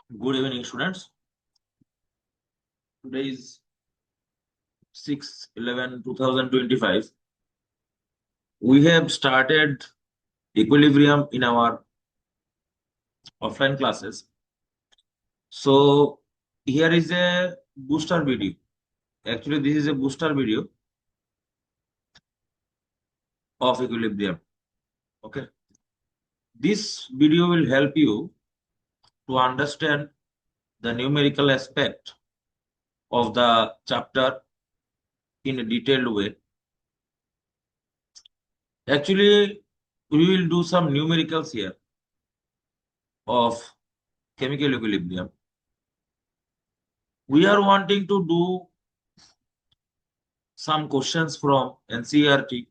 Good evening, students. Today is 6/11/2025. We have started equilibrium in our offline classes. So here is a booster video. Actually, this is a booster video of equilibrium. Okay. This video will help you to understand the numerical aspect of the chapter in a detailed way. Actually, we will do some numericals here of chemical equilibrium. We are wanting to do some questions from NCERT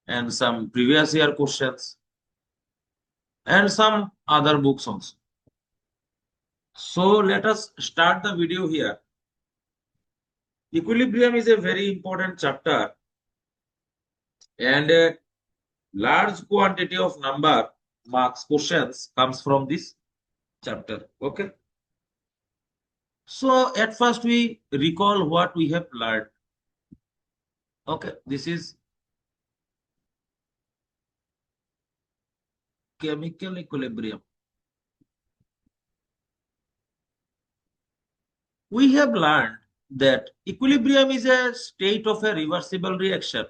and some previous year questions and some other books also. So let us start the video here. Equilibrium is a very important chapter and a large quantity of number marks questions comes from this chapter. Okay. So at first we recall what we have learned. Okay. This is chemical equilibrium. We have learned that equilibrium is a state of a reversible reaction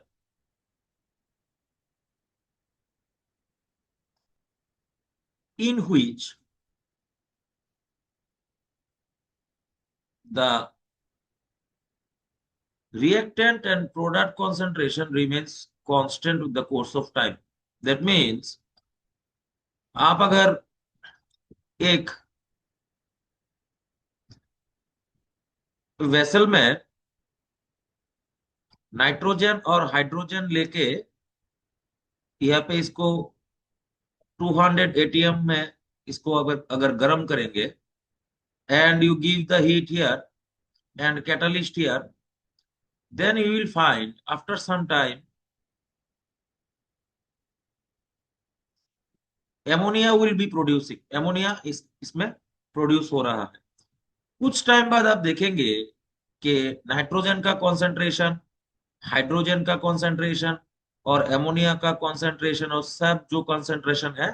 in which the reactant and product concentration remains constant with the course of time. That means आप अगर एक vessel में nitrogen और hydrogen लेके यहाँ पे इसको 200 ATM में इसको अगर गर्म करेंगे and you give the heat here and catalyst here, then you will find after some time ammonia will be producing. Ammonia इसमें प्रोड्यूस हो रहा है. कुछ टाइम बाद आप देखेंगे कि नाइट्रोजन का कॉन्सेंट्रेशन, हाइड्रोजन का कॉन्सेंट्रेशन और एमोनिया का कॉन्सेंट्रेशन और सब जो कॉन्सेंट्रेशन है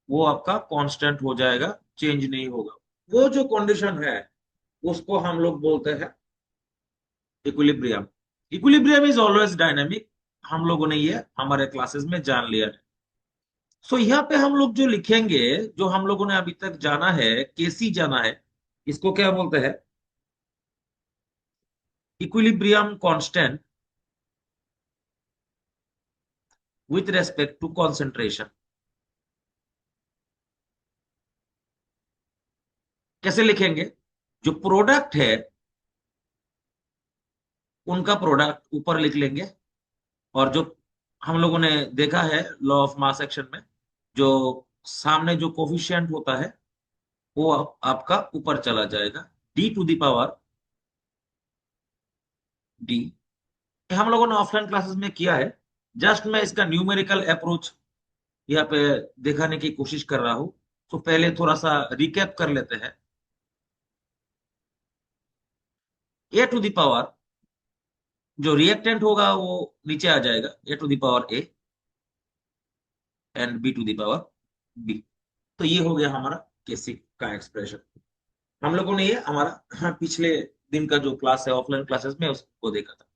वो आपका कांस्टेंट हो जाएगा, चेंज नहीं होगा. वो जो कंडीशन है उसको हम लोग बोलते हैं equilibrium. Equilibrium is always dynamic. हम लोगों ने ये हमारे क्लासेस में जान लिया है. सो यहाँ पे हम लोग जो लिखेंगे, जो हम लोगों ने अभी तक जाना है, केसी जाना है, इसको क्या बोलते हैं? Equilibrium constant with respect to concentration. कैसे लिखेंगे? जो प्रोडक्ट है उनका प्रोडक्ट ऊपर लिख लेंगे और जो हम लोगों ने देखा है लॉ ऑफ मास एक्शन में, जो सामने जो कोफिशिएंट होता है वो आपका ऊपर चला जाएगा, D to the power D. हम लोगों ने ऑफलाइन क्लासेस में किया है. जस्ट मैं इसका न्यूमेरिकल अप्रोच यहाँ पे दिखाने की कोशिश कर रहा हूं. तो पहले थोड़ा सा रिकैप कर लेते हैं. ए टू द पावर जो रिएक्टेंट होगा वो नीचे आ जाएगा, a to the power A and b to the power b. तो ये हो गया हमारा केसी का एक्सप्रेशन. हम लोगों ने ये हमारा पिछले दिन का जो क्लास है ऑफलाइन क्लासेस में उसको देखा था.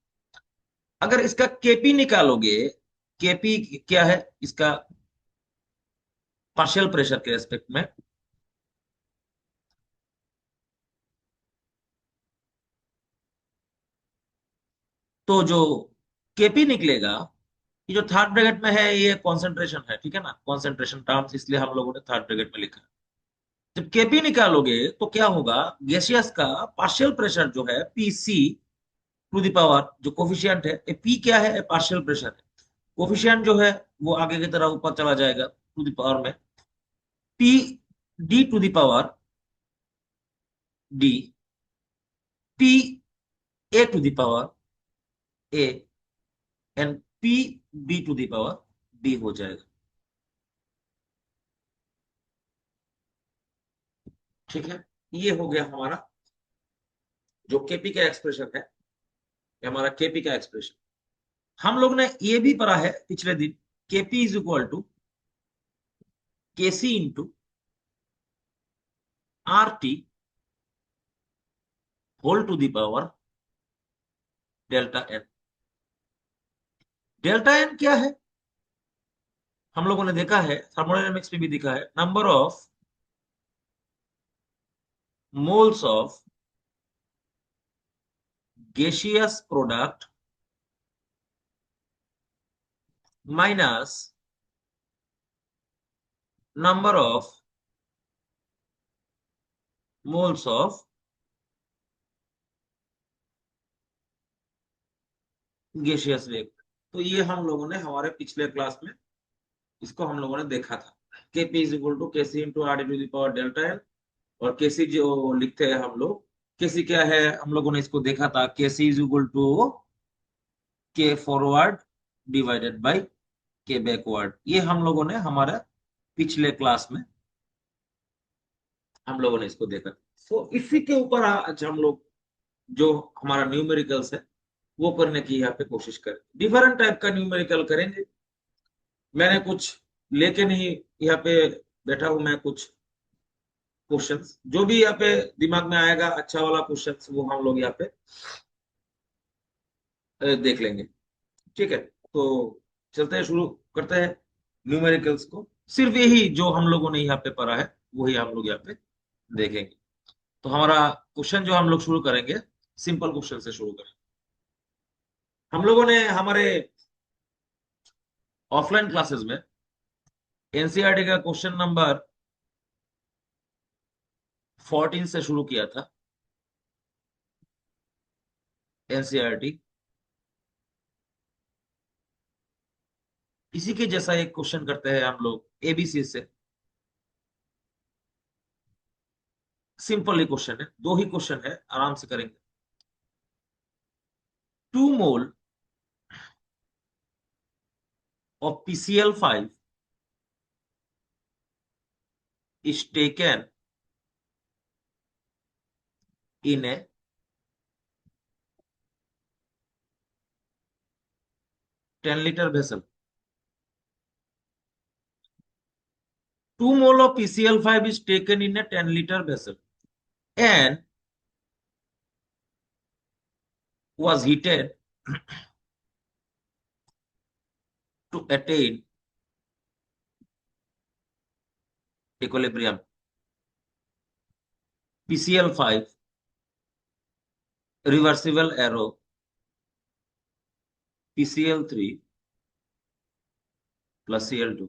अगर इसका केपी निकालोगे, केपी क्या है इसका पार्शियल प्रेशर के रेस्पेक्ट में, तो जो केपी निकलेगा, ये जो थर्ड ब्रैकेट में है ये कॉन्सेंट्रेशन है, ठीक है ना, कॉन्सेंट्रेशन टर्म्स, इसलिए हम लोगों ने थर्ड ब्रैकेट में लिखा. जब केपी निकालोगे तो क्या होगा? गैसियस का पार्शियल प्रेशर जो है पीसी टू द पावर, जो कोफिशिएंट है, ये पी क्या है? पार्शियल प्रेशर है. कोफिशिएंट जो है वो आगे की तरह ऊपर चला जाएगा टू द पावर में, P D to the power D, P A to the power A and P B to the power B हो जाएगा. ठीक है, ये हो गया हमारा जो केपी का एक्सप्रेशन है, ये हमारा केपी का एक्सप्रेशन। हम लोग ने ये भी पढ़ा है पिछले दिन, KP is equal to KC into R T whole to the power delta N. Delta N क्या है? हम लोगों ने देखा है, थर्मोडायनेमिक्स में भी देखा है, number of moles of gaseous product minus number of moles of gaseous वेग। तो ये हम लोगों ने हमारे पिछले क्लास में इसको हम लोगों ने देखा था। KP is equal to KC into R D to the power delta N. और केसी जो लिखते हैं हम लोग, केसी क्या है, हम लोगों ने इसको देखा था, केसी इज इक्वल टू के फॉरवर्ड डिवाइडेड बाय के बैकवर्ड। ये हम लोगों ने हमारे पिछले क्लास में हम लोगों ने इसको देखा। तो इसी के ऊपर आज हम लोग जो हमारा न्यूमेरिकल्स है वो करने की यहाँ पे कोशिश करें। डिफरेंट टाइप का न्यूमेरिकल करेंगे। मैंने कुछ लेके नहीं यहाँ पे बैठा हूं, मैं कुछ क्वेश्चंस जो भी यहाँ पे दिमाग में आएगा अच्छा वाला क्वेश्चंस वो हम लोग यहाँ पे देख लेंगे। ठीक है, तो चलते हैं, शुरू करते हैं न्यूमेरिकल्स को। सिर्फ यही जो हम लोगों ने यहाँ पे पढ़ा है वही हम लोग यहाँ पे देखेंगे। तो हमारा क्वेश्चन जो हम लोग शुरू करेंगे, सिंपल क्वेश्चन से शुरू करेंगे। हम लोगों ने हमारे ऑफलाइन क्लासेस में एनसीईआरटी का क्वेश्चन नंबर 14 से शुरू किया था। एनसीईआरटी इसी के जैसा एक क्वेश्चन करते हैं हम लोग एबीसी से। सिंपल ही क्वेश्चन है, दो ही क्वेश्चन है, आराम से करेंगे। 2 मोल of PCl5 is taken in a 10-liter vessel. 2 mole of PCl5 is taken in a 10-liter vessel and was heated to attain equilibrium. PCl5 reversible arrow PCl3 plus Cl2।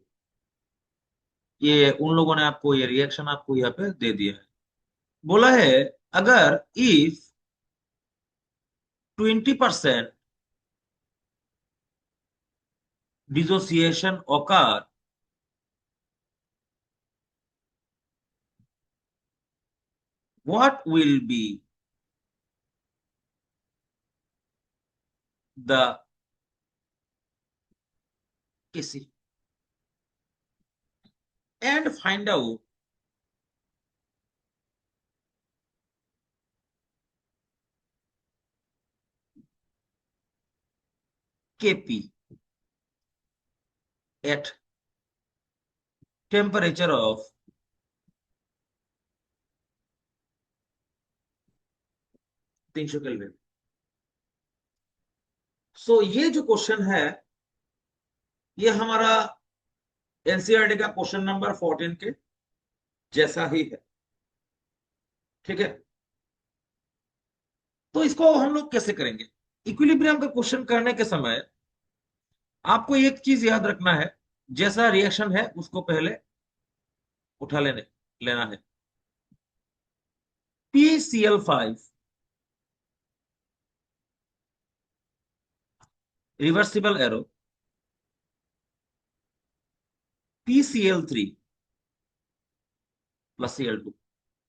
ये उन लोगों ने आपको ये रिएक्शन आपको यहाँ पे दे दिया है। बोला है अगर if 20% dissociation occur, what will be the Kc, and find out Kp at temperature of 300 kelvin. So ये जो क्वेश्चन है ये हमारा एनसीईआरटी का क्वेश्चन नंबर 14 के जैसा ही है। ठीक है, तो इसको हम लोग कैसे करेंगे? इक्विलिब्रियम का क्वेश्चन करने के समय आपको एक चीज याद रखना है, जैसा रिएक्शन है उसको पहले उठा लेना है। PCl5 reversible arrow PCl3 plus Cl2।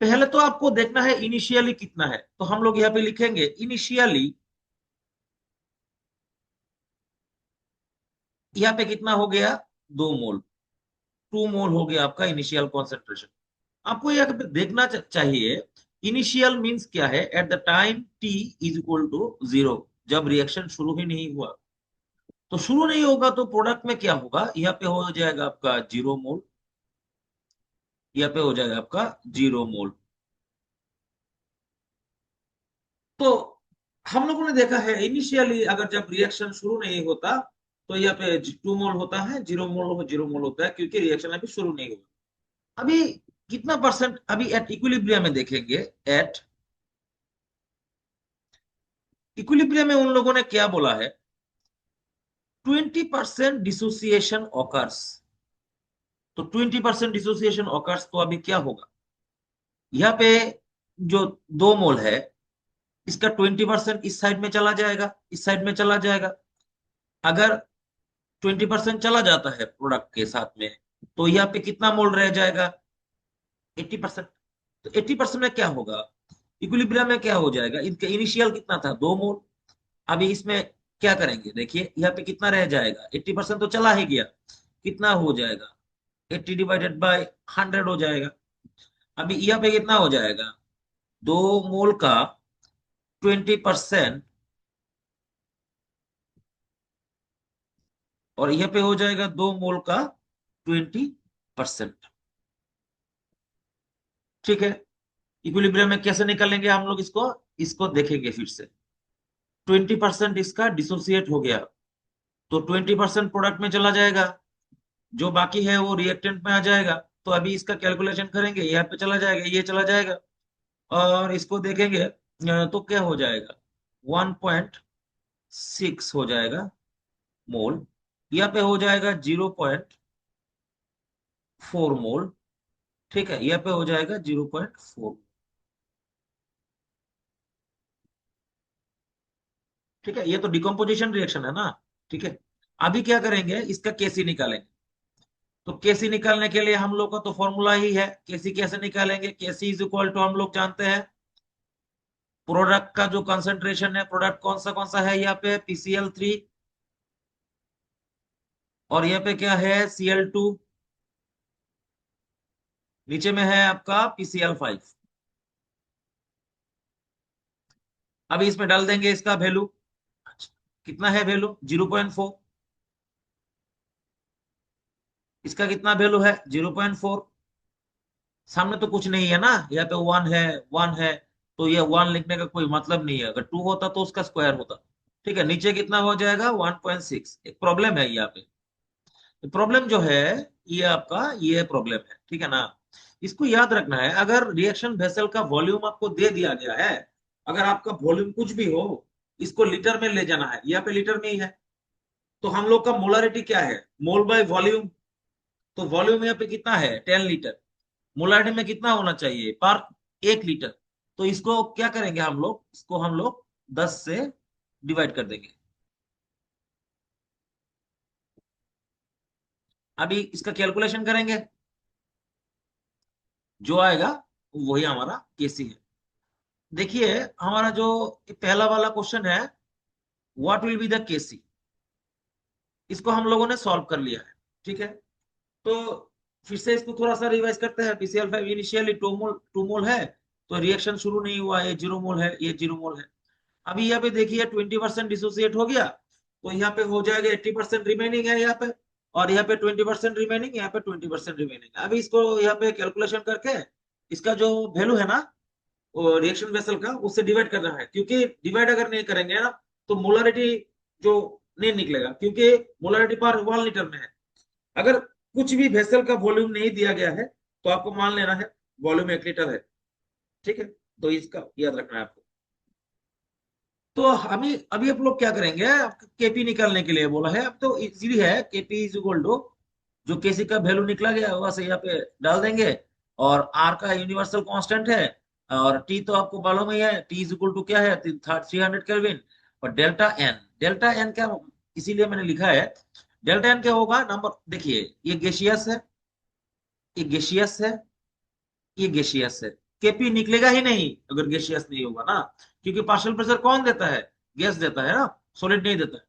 पहले तो आपको देखना है इनिशियली कितना है, तो हम लोग यहाँ पे लिखेंगे इनिशियली यहाँ पे कितना हो गया, 2 मोल। 2 मोल हो गया आपका इनिशियल कॉन्सेंट्रेशन। आपको ये देखना चाहिए, इनिशियल मींस क्या है, at the time T is equal to 0, जब रिएक्शन शुरू ही नहीं हुआ। तो शुरू नहीं होगा तो प्रोडक्ट में क्या होगा, यहाँ पे हो जाएगा आपका 0 मोल, यहाँ पे हो जाएगा आपका 0 मोल। तो हम लोगों ने देखा है इनिशियली अगर जब रिएक्शन शुरू नहीं होता तो यहाँ पे 2 मोल होता है, 0 मोल होता है, क्योंकि रिएक्शन अभी शुरू नहीं हुआ। अभी कितना परसेंट, अभी एट इक्विलिब्रियम में देखेंगे, एट इक्विलिब्रियम में उन लोगों ने क्या बोला है, 20% डिसोसिएशन ऑकर्स। तो 20% डिसोसिएशन ऑकर्स, तो अभी क्या होगा, यहाँ पे जो 2 मोल है, इसका 20% इस साइड में चला जाएगा, इस साइड में चला जाएगा। अगर 20% चला जाता है प्रोडक्ट के साथ में, तो यहाँ पे कितना मोल रह जाएगा, 80%। तो 80% में क्या होगा, इक्विलिब्रियम में क्या हो जाएगा, इनका इनिशियल कितना था, 2 मोल। अभी इसमें क्या करेंगे, देखिए यहाँ पे कितना रह जाएगा, 80% तो चला ही गया, कितना हो जाएगा, 80/100 हो जाएगा। अभी यहाँ पे कितना हो जाएगा, 2 मोल का 20%, और यहाँ पे हो जाएगा 2 मोल का 20%। ठीक है, इक्विलिब्रियम में कैसे निकालेंगे हम लोग इसको, इसको देखेंगे फिर से। 20% इसका डिसोसिएट हो गया, तो 20% प्रोडक्ट में चला जाएगा, जो बाकी है वो रिएक्टेंट में आ जाएगा। तो अभी इसका कैलकुलेशन करेंगे, यहाँ पे चला जाएगा, ये चला जाएगा, और इसको देखेंगे तो क्या हो जाएगा, 1.6 हो जाएगा मोल। यहाँ पे हो जाएगा 0.4 मोल। ठीक है, यहाँ पे हो जाएगा 0.4। ठीक है, ये तो डिकम्पोजिशन रिएक्शन है ना। ठीक है, अभी क्या करेंगे, इसका केसी निकालेंगे। तो केसी निकालने के लिए हम लोग का तो फॉर्मूला ही है, केसी कैसे निकालेंगे, केसी इज इक्वल टू, हम लोग जानते हैं प्रोडक्ट का जो कंसंट्रेशन है, प्रोडक्ट कौन सा है यहाँ पे, PCl3, और यहाँ पे क्या है, Cl2, नीचे में है आपका PCl5। अभी इसमें डाल देंगे इसका वैल्यू, कितना है वैल्यू, 0.4। इसका कितना वैल्यू है, 0.4। सामने तो कुछ नहीं है ना, यहाँ पे 1 है, 1 है, तो ये 1 लिखने का कोई मतलब नहीं है, अगर 2 होता तो उसका स्क्वायर होता। ठीक है, नीचे कितना हो जाएगा, 1.6। एक प्रॉब्लम है यहाँ पे, प्रॉब्लम जो है ये आपका, ये प्रॉब्लम है, ठीक है ना। इसको याद रखना है, अगर रिएक्शन वेसल का वॉल्यूम आपको दे दिया गया है, अगर आपका वॉल्यूम कुछ भी हो, इसको लीटर में ले जाना है, यहाँ पे लीटर में ही है। तो हम लोग का मोलारिटी क्या है, मोल बाय वॉल्यूम। तो वॉल्यूम यहाँ पे कितना है, 10 लीटर, मोलारिटी में कितना होना चाहिए पर 1 लीटर। तो इसको क्या करेंगे हम लोग, इसको हम लोग 10 से डिवाइड कर देंगे। अभी इसका कैलकुलेशन करेंगे, जो आएगा वही हमारा केसी है। देखिए, हमारा जो पहला वाला क्वेश्चन है, व्हाट विल बी द केसी, इसको हम लोगों ने सॉल्व कर लिया है। ठीक है, तो फिर से इसको थोड़ा सा रिवाइज करते हैं। PCl5 इनिशियली 2 मोल है, तो रिएक्शन शुरू नहीं हुआ, ये 0 मोल है, ये 0 मोल है। अभी यहाँ पे देखिए 20% डिसोसिएट हो गया, तो यहाँ पे हो जाएगा 80% रिमेनिंग है यहाँ पे, और यहाँ पे 20% रिमेनिंग, यहाँ पे 20% रिमेनिंग। अभी इसको यहाँ पे कैलकुलेशन करके इसका जो वैल्यू है ना, रिएक्शन वेसल का, उससे डिवाइड करना है, क्योंकि डिवाइड अगर नहीं करेंगे ना तो मोलरिटी जो नहीं निकलेगा, क्योंकि मोलरिटी पर 1 लीटर में है। अगर कुछ भी वेसल का वॉल्यूम नहीं दिया गया है तो आपको मान लेना है वॉल्यूम 1 लीटर है। ठीक है, तो इसका याद रखना है आपको। तो अभी अभी आप लोग क्या करेंगे, केपी निकालने के लिए बोला है, अब तो इजीली है, केपी इज इक्वल टू, जो केसी का वैल्यू निकला गया वहां से यहाँ पे डाल देंगे, और आर का यूनिवर्सल कांस्टेंट है, और टी तो आपको मालूम ही है, टी इज इक्वल टू क्या है, 300 केल्विन। और डेल्टा एन क्या, इसीलिए मैंने लिखा है, डेल्टा एन क्या होगा, नंबर देखिए, ये गैसियस है, ये गैसियस है, ये गैसियस है, केपी निकलेगा ही नहीं अगर गैसियस नहीं होगा ना, क्योंकि पार्शियल प्रेशर कौन देता है, गैस देता है ना, सॉलिड नहीं देता है।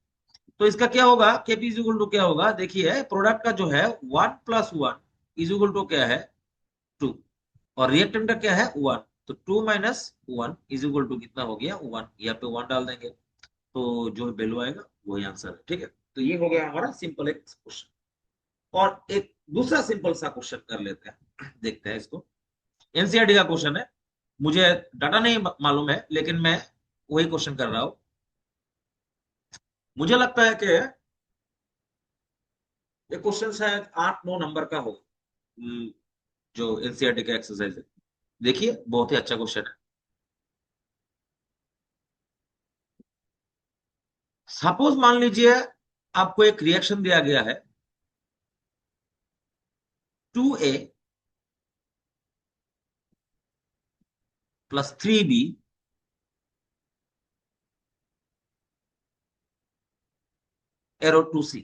तो इसका क्या होगा, केपी इज इक्वल टू क्या होगा, देखिए प्रोडक्ट का जो है 1 + 1 इज इक्वल टू क्या है, 2। और रिएक्टेंट का क्या है 1, तो 2 - 1 इज इक्वल टू कितना हो गया 1, यहाँ पे 1 डाल देंगे तो जो वैल्यू आएगा वही आंसर है। ठीक है, तो ये हो गया हमारा सिंपल एक क्वेश्चन। और एक दूसरा सिंपल सा क्वेश्चन कर लेते हैं, देखते हैं इसको। एनसीईआरटी का क्वेश्चन है, मुझे डाटा नहीं मालूम है लेकिन मैं वही क्वेश्चन कर रहा हूं। मुझे लगता है कि ये क्वेश्चन शायद 8-9 नंबर का हो। जो एनसीईआरटी का एक्सरसाइज है, देखिए बहुत ही अच्छा क्वेश्चन है। सपोज मान लीजिए आपको एक रिएक्शन दिया गया है 2A + 3B एरो 2C।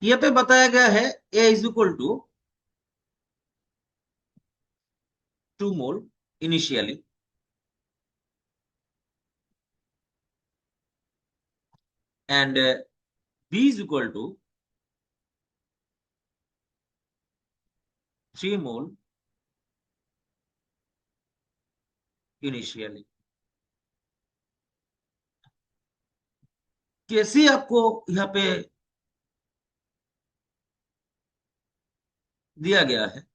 ये पे बताया गया है A is equal to 2 mole initially and B is equal to 3 mole initially. कैसे आपको यहाँ पे दिया गया है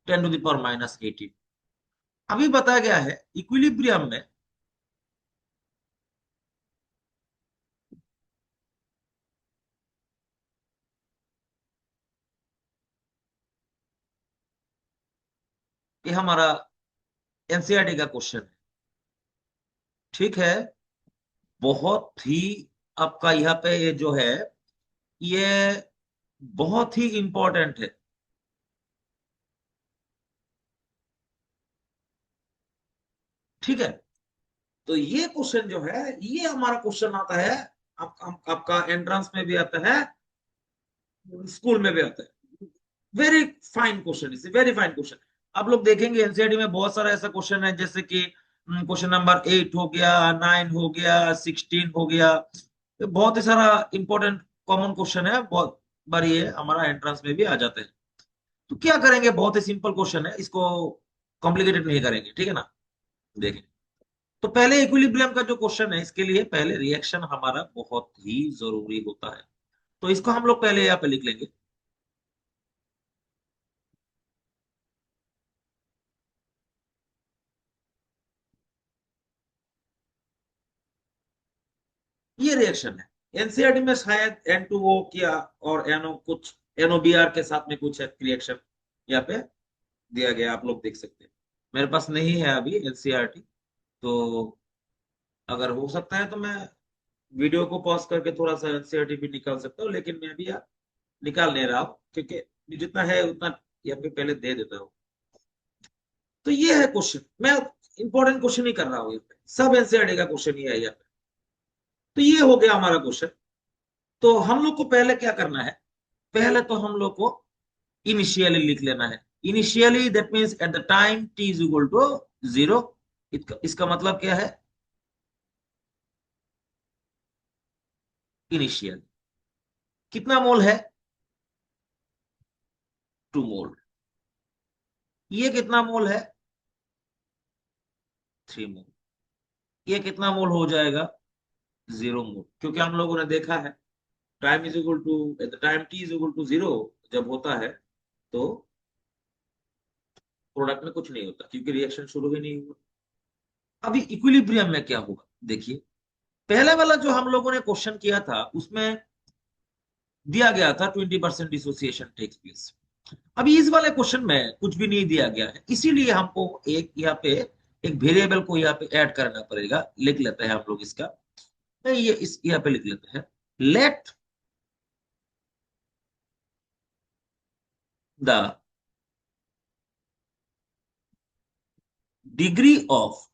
10⁻⁻18। अभी बताया गया है इक्विलिब्रियम में ये हमारा एनसीईआरटी का क्वेश्चन है। ठीक है, बहुत ही आपका यहाँ पे ये जो है ये बहुत ही इंपॉर्टेंट है। ठीक है, तो ये क्वेश्चन जो है ये हमारा क्वेश्चन आता है आपका एंट्रेंस में भी आता है, स्कूल में भी आता है। Very fine question, is very fine question. आप लोग देखेंगे एनसीईआरटी में बहुत सारा ऐसा क्वेश्चन है, जैसे कि क्वेश्चन नंबर 8 हो गया, 9 हो गया, 16 हो गया। ये बहुत ही सारा इंपॉर्टेंट कॉमन क्वेश्चन है, बहुत बार ये हमारा एंट्रेंस में भी आ जाते हैं। तो क्या करेंगे, बहुत ही सिंपल क्वेश्चन है, इसको कॉम्प्लिकेटेड नहीं करेंगे, ठीक है ना। देखें, तो पहले इक्विलिब्रियम का जो क्वेश्चन है इसके लिए पहले रिएक्शन हमारा बहुत ही जरूरी होता है। तो इसको हम लोग पहले यहाँ पे लिख लेंगे। ये रिएक्शन है, एनसीईआरटी में शायद N2O किया और NO कुछ NOBr के साथ में कुछ रिएक्शन यहाँ पे दिया गया, आप लोग देख सकते हैं। मेरे पास नहीं है अभी एनसीईआरटी, तो अगर हो सकता है तो मैं वीडियो को पॉज करके थोड़ा सा एनसीईआरटी भी निकाल सकता हूँ, लेकिन मैं भी यार निकाल नहीं रहा हूँ क्योंकि जितना है उतना यहाँ पे पहले दे देता हूँ। तो ये है क्वेश्चन, मैं इंपॉर्टेंट क्वेश्चन ही कर रहा हूँ यहाँ पे, सब एनसीईआरटी का क्वेश्चन ही है यहाँ पे। तो ये हो गया हमारा क्वेश्चन। तो हम लोग को पहले क्या करना है, पहले तो हम लोग को इनिशियली लिख लेना है। Initially that means at the time t is equal to 0। इसका मतलब क्या है, इनिशियल कितना मोल है 2 मोल। ये कितना मोल है 3 मोल। ये कितना मोल हो जाएगा 0 मोल, क्योंकि हम लोगों ने देखा है time is equal to at the time t is equal to 0 जब होता है तो प्रोडक्ट में कुछ नहीं होता, क्योंकि रिएक्शन शुरू ही नहीं हुआ। अभी इक्विलिब्रियम में क्या होगा, देखिए पहले वाला जो हम लोगों ने क्वेश्चन किया था उसमें दिया गया था 20% डिसोसिएशन टेक्स प्लेस। अभी इस वाले क्वेश्चन में कुछ भी नहीं दिया गया है, इसीलिए हमको एक यहाँ पे एक वेरिएबल को यहाँ पे ऐड करना पड़ेगा। लिख लेते हैं हम लोग इसका, ये इस यहाँ पे लिख लेते हैं, let the degree of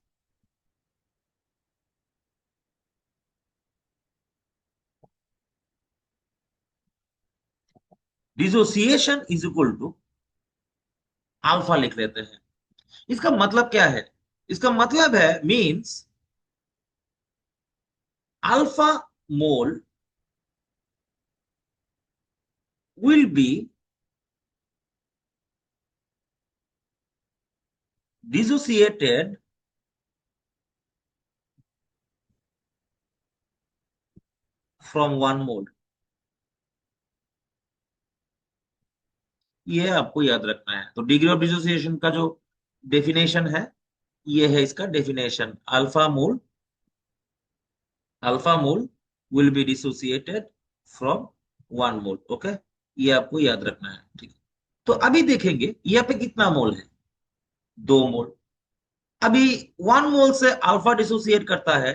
dissociation is equal to alpha लिख लेते हैं। इसका मतलब क्या है, इसका मतलब है means alpha mole will be dissociated from 1 mole। ये आपको याद रखना है। तो डिग्री ऑफ डिसोसिएशन का जो डेफिनेशन है, ये है इसका definition, alpha mole will be dissociated from 1 mole. Okay, ये आपको याद रखना है, ठीक है। तो अभी देखेंगे यहाँ पे कितना मोल है, 2 मोल। अभी 1 मोल से अल्फा डिसोसिएट करता है,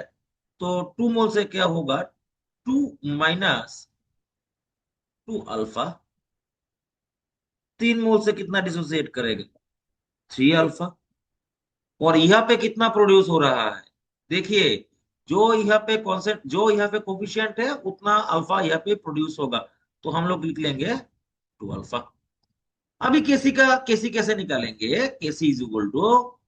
तो 2 मोल से क्या होगा, 2 - 2 अल्फा। 3 मोल से कितना डिसोसिएट करेगा, 3 अल्फा। और यहाँ पे कितना प्रोड्यूस हो रहा है, देखिए, जो यहाँ पे कॉन्सेंट, जो यहाँ पे कोफिशिएंट है उतना अल्फा यहाँ पे प्रोड्यूस होगा। तो हम लोग लिख लेंगे 2 अल्फा। अभी केसी कैसे निकालेंगे, केसी इज इक्वल टू,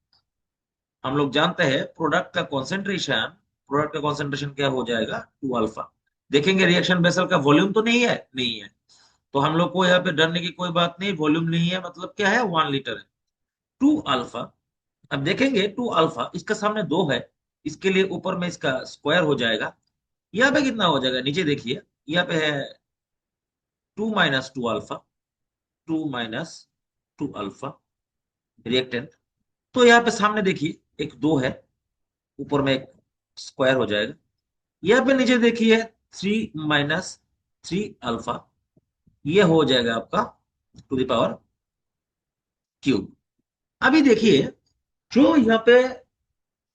हम लोग जानते हैं प्रोडक्ट का कॉन्सेंट्रेशन क्या हो जाएगा, 2 अल्फा। देखेंगे रिएक्शन बेसल का वॉल्यूम तो नहीं है, नहीं है, तो हम लोग को यहाँ पे डरने की कोई बात नहीं, वॉल्यूम नहीं है मतलब क्या है, 1 लीटर है। 2 अल्फा, अब देखेंगे 2 अल्फा, इसका सामने 2 है, इसके लिए ऊपर में इसका स्क्वायर हो जाएगा। यहाँ पे कितना हो जाएगा, नीचे देखिए, यहाँ पे है 2 - 2 अल्फा, 2 - 2 अल्फा रिएक्टेंट। तो यहाँ पे सामने देखिए एक 2 है, ऊपर में एक स्क्वायर हो जाएगा। यहाँ पे नीचे देखिए 3 - 3 अल्फा, ये हो जाएगा आपका टू द पावर क्यूब। अभी देखिए, जो यहाँ पे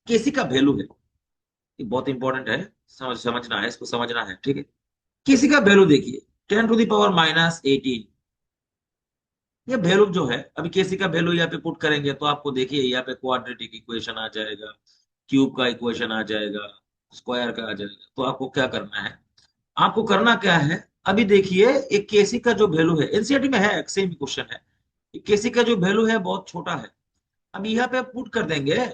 केसी का वैल्यू है, ये बहुत इंपॉर्टेंट है, समझना है, इसको समझना है, ठीक है। केसी का वैल्यू देखिए, 10⁻⁻18। ये वैल्यू जो है, अभी केसी का वैल्यू यहाँ पे पुट करेंगे तो आपको देखिए यहाँ पे क्वाड्रेटिक इक्वेशन आ जाएगा, क्यूब का इक्वेशन आ जाएगा, स्क्वायर का आ जाएगा। तो आपको क्या करना है, आपको करना क्या है, अभी देखिए एक केसी का जो वैल्यू है, एनसीईआरटी में है, सेम क्वेश्चन है, केसी का जो वैल्यू है बहुत छोटा है। अब यहाँ पे पुट कर देंगे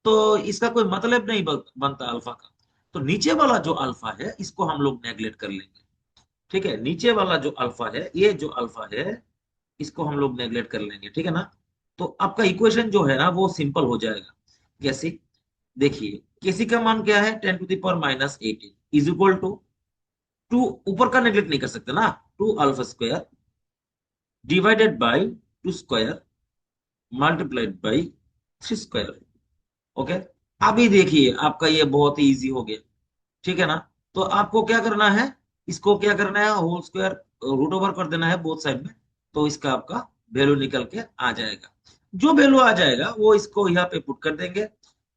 तो इसका कोई मतलब नहीं बनता अल्फा का। तो नीचे वाला जो अल्फा है इसको हम लोग नेग्लेक्ट कर लेंगे, ठीक है। नीचे वाला जो अल्फा है, ये जो अल्फा है, इसको हम लोग नेग्लेक्ट कर लेंगे, ठीक है ना। तो आपका इक्वेशन जो है ना वो सिंपल हो जाएगा। कैसे, देखिए, केसी का मान क्या है, 10⁻⁻18 इज इक्वल टू, टू ऊपर का नेग्लेक्ट नहीं कर सकते ना, 2 alpha square divided by 2 square multiplied by 3 square. Okay, अभी देखिए आपका ये बहुत ही इजी हो गया, ठीक है ना। तो आपको क्या करना है, इसको क्या करना है, होल स्क्वायर रूट ओवर कर देना है बोथ साइड में। तो इसका आपका वैल्यू निकल के आ जाएगा। जो वैल्यू आ जाएगा वो इसको यहाँ पे पुट कर देंगे,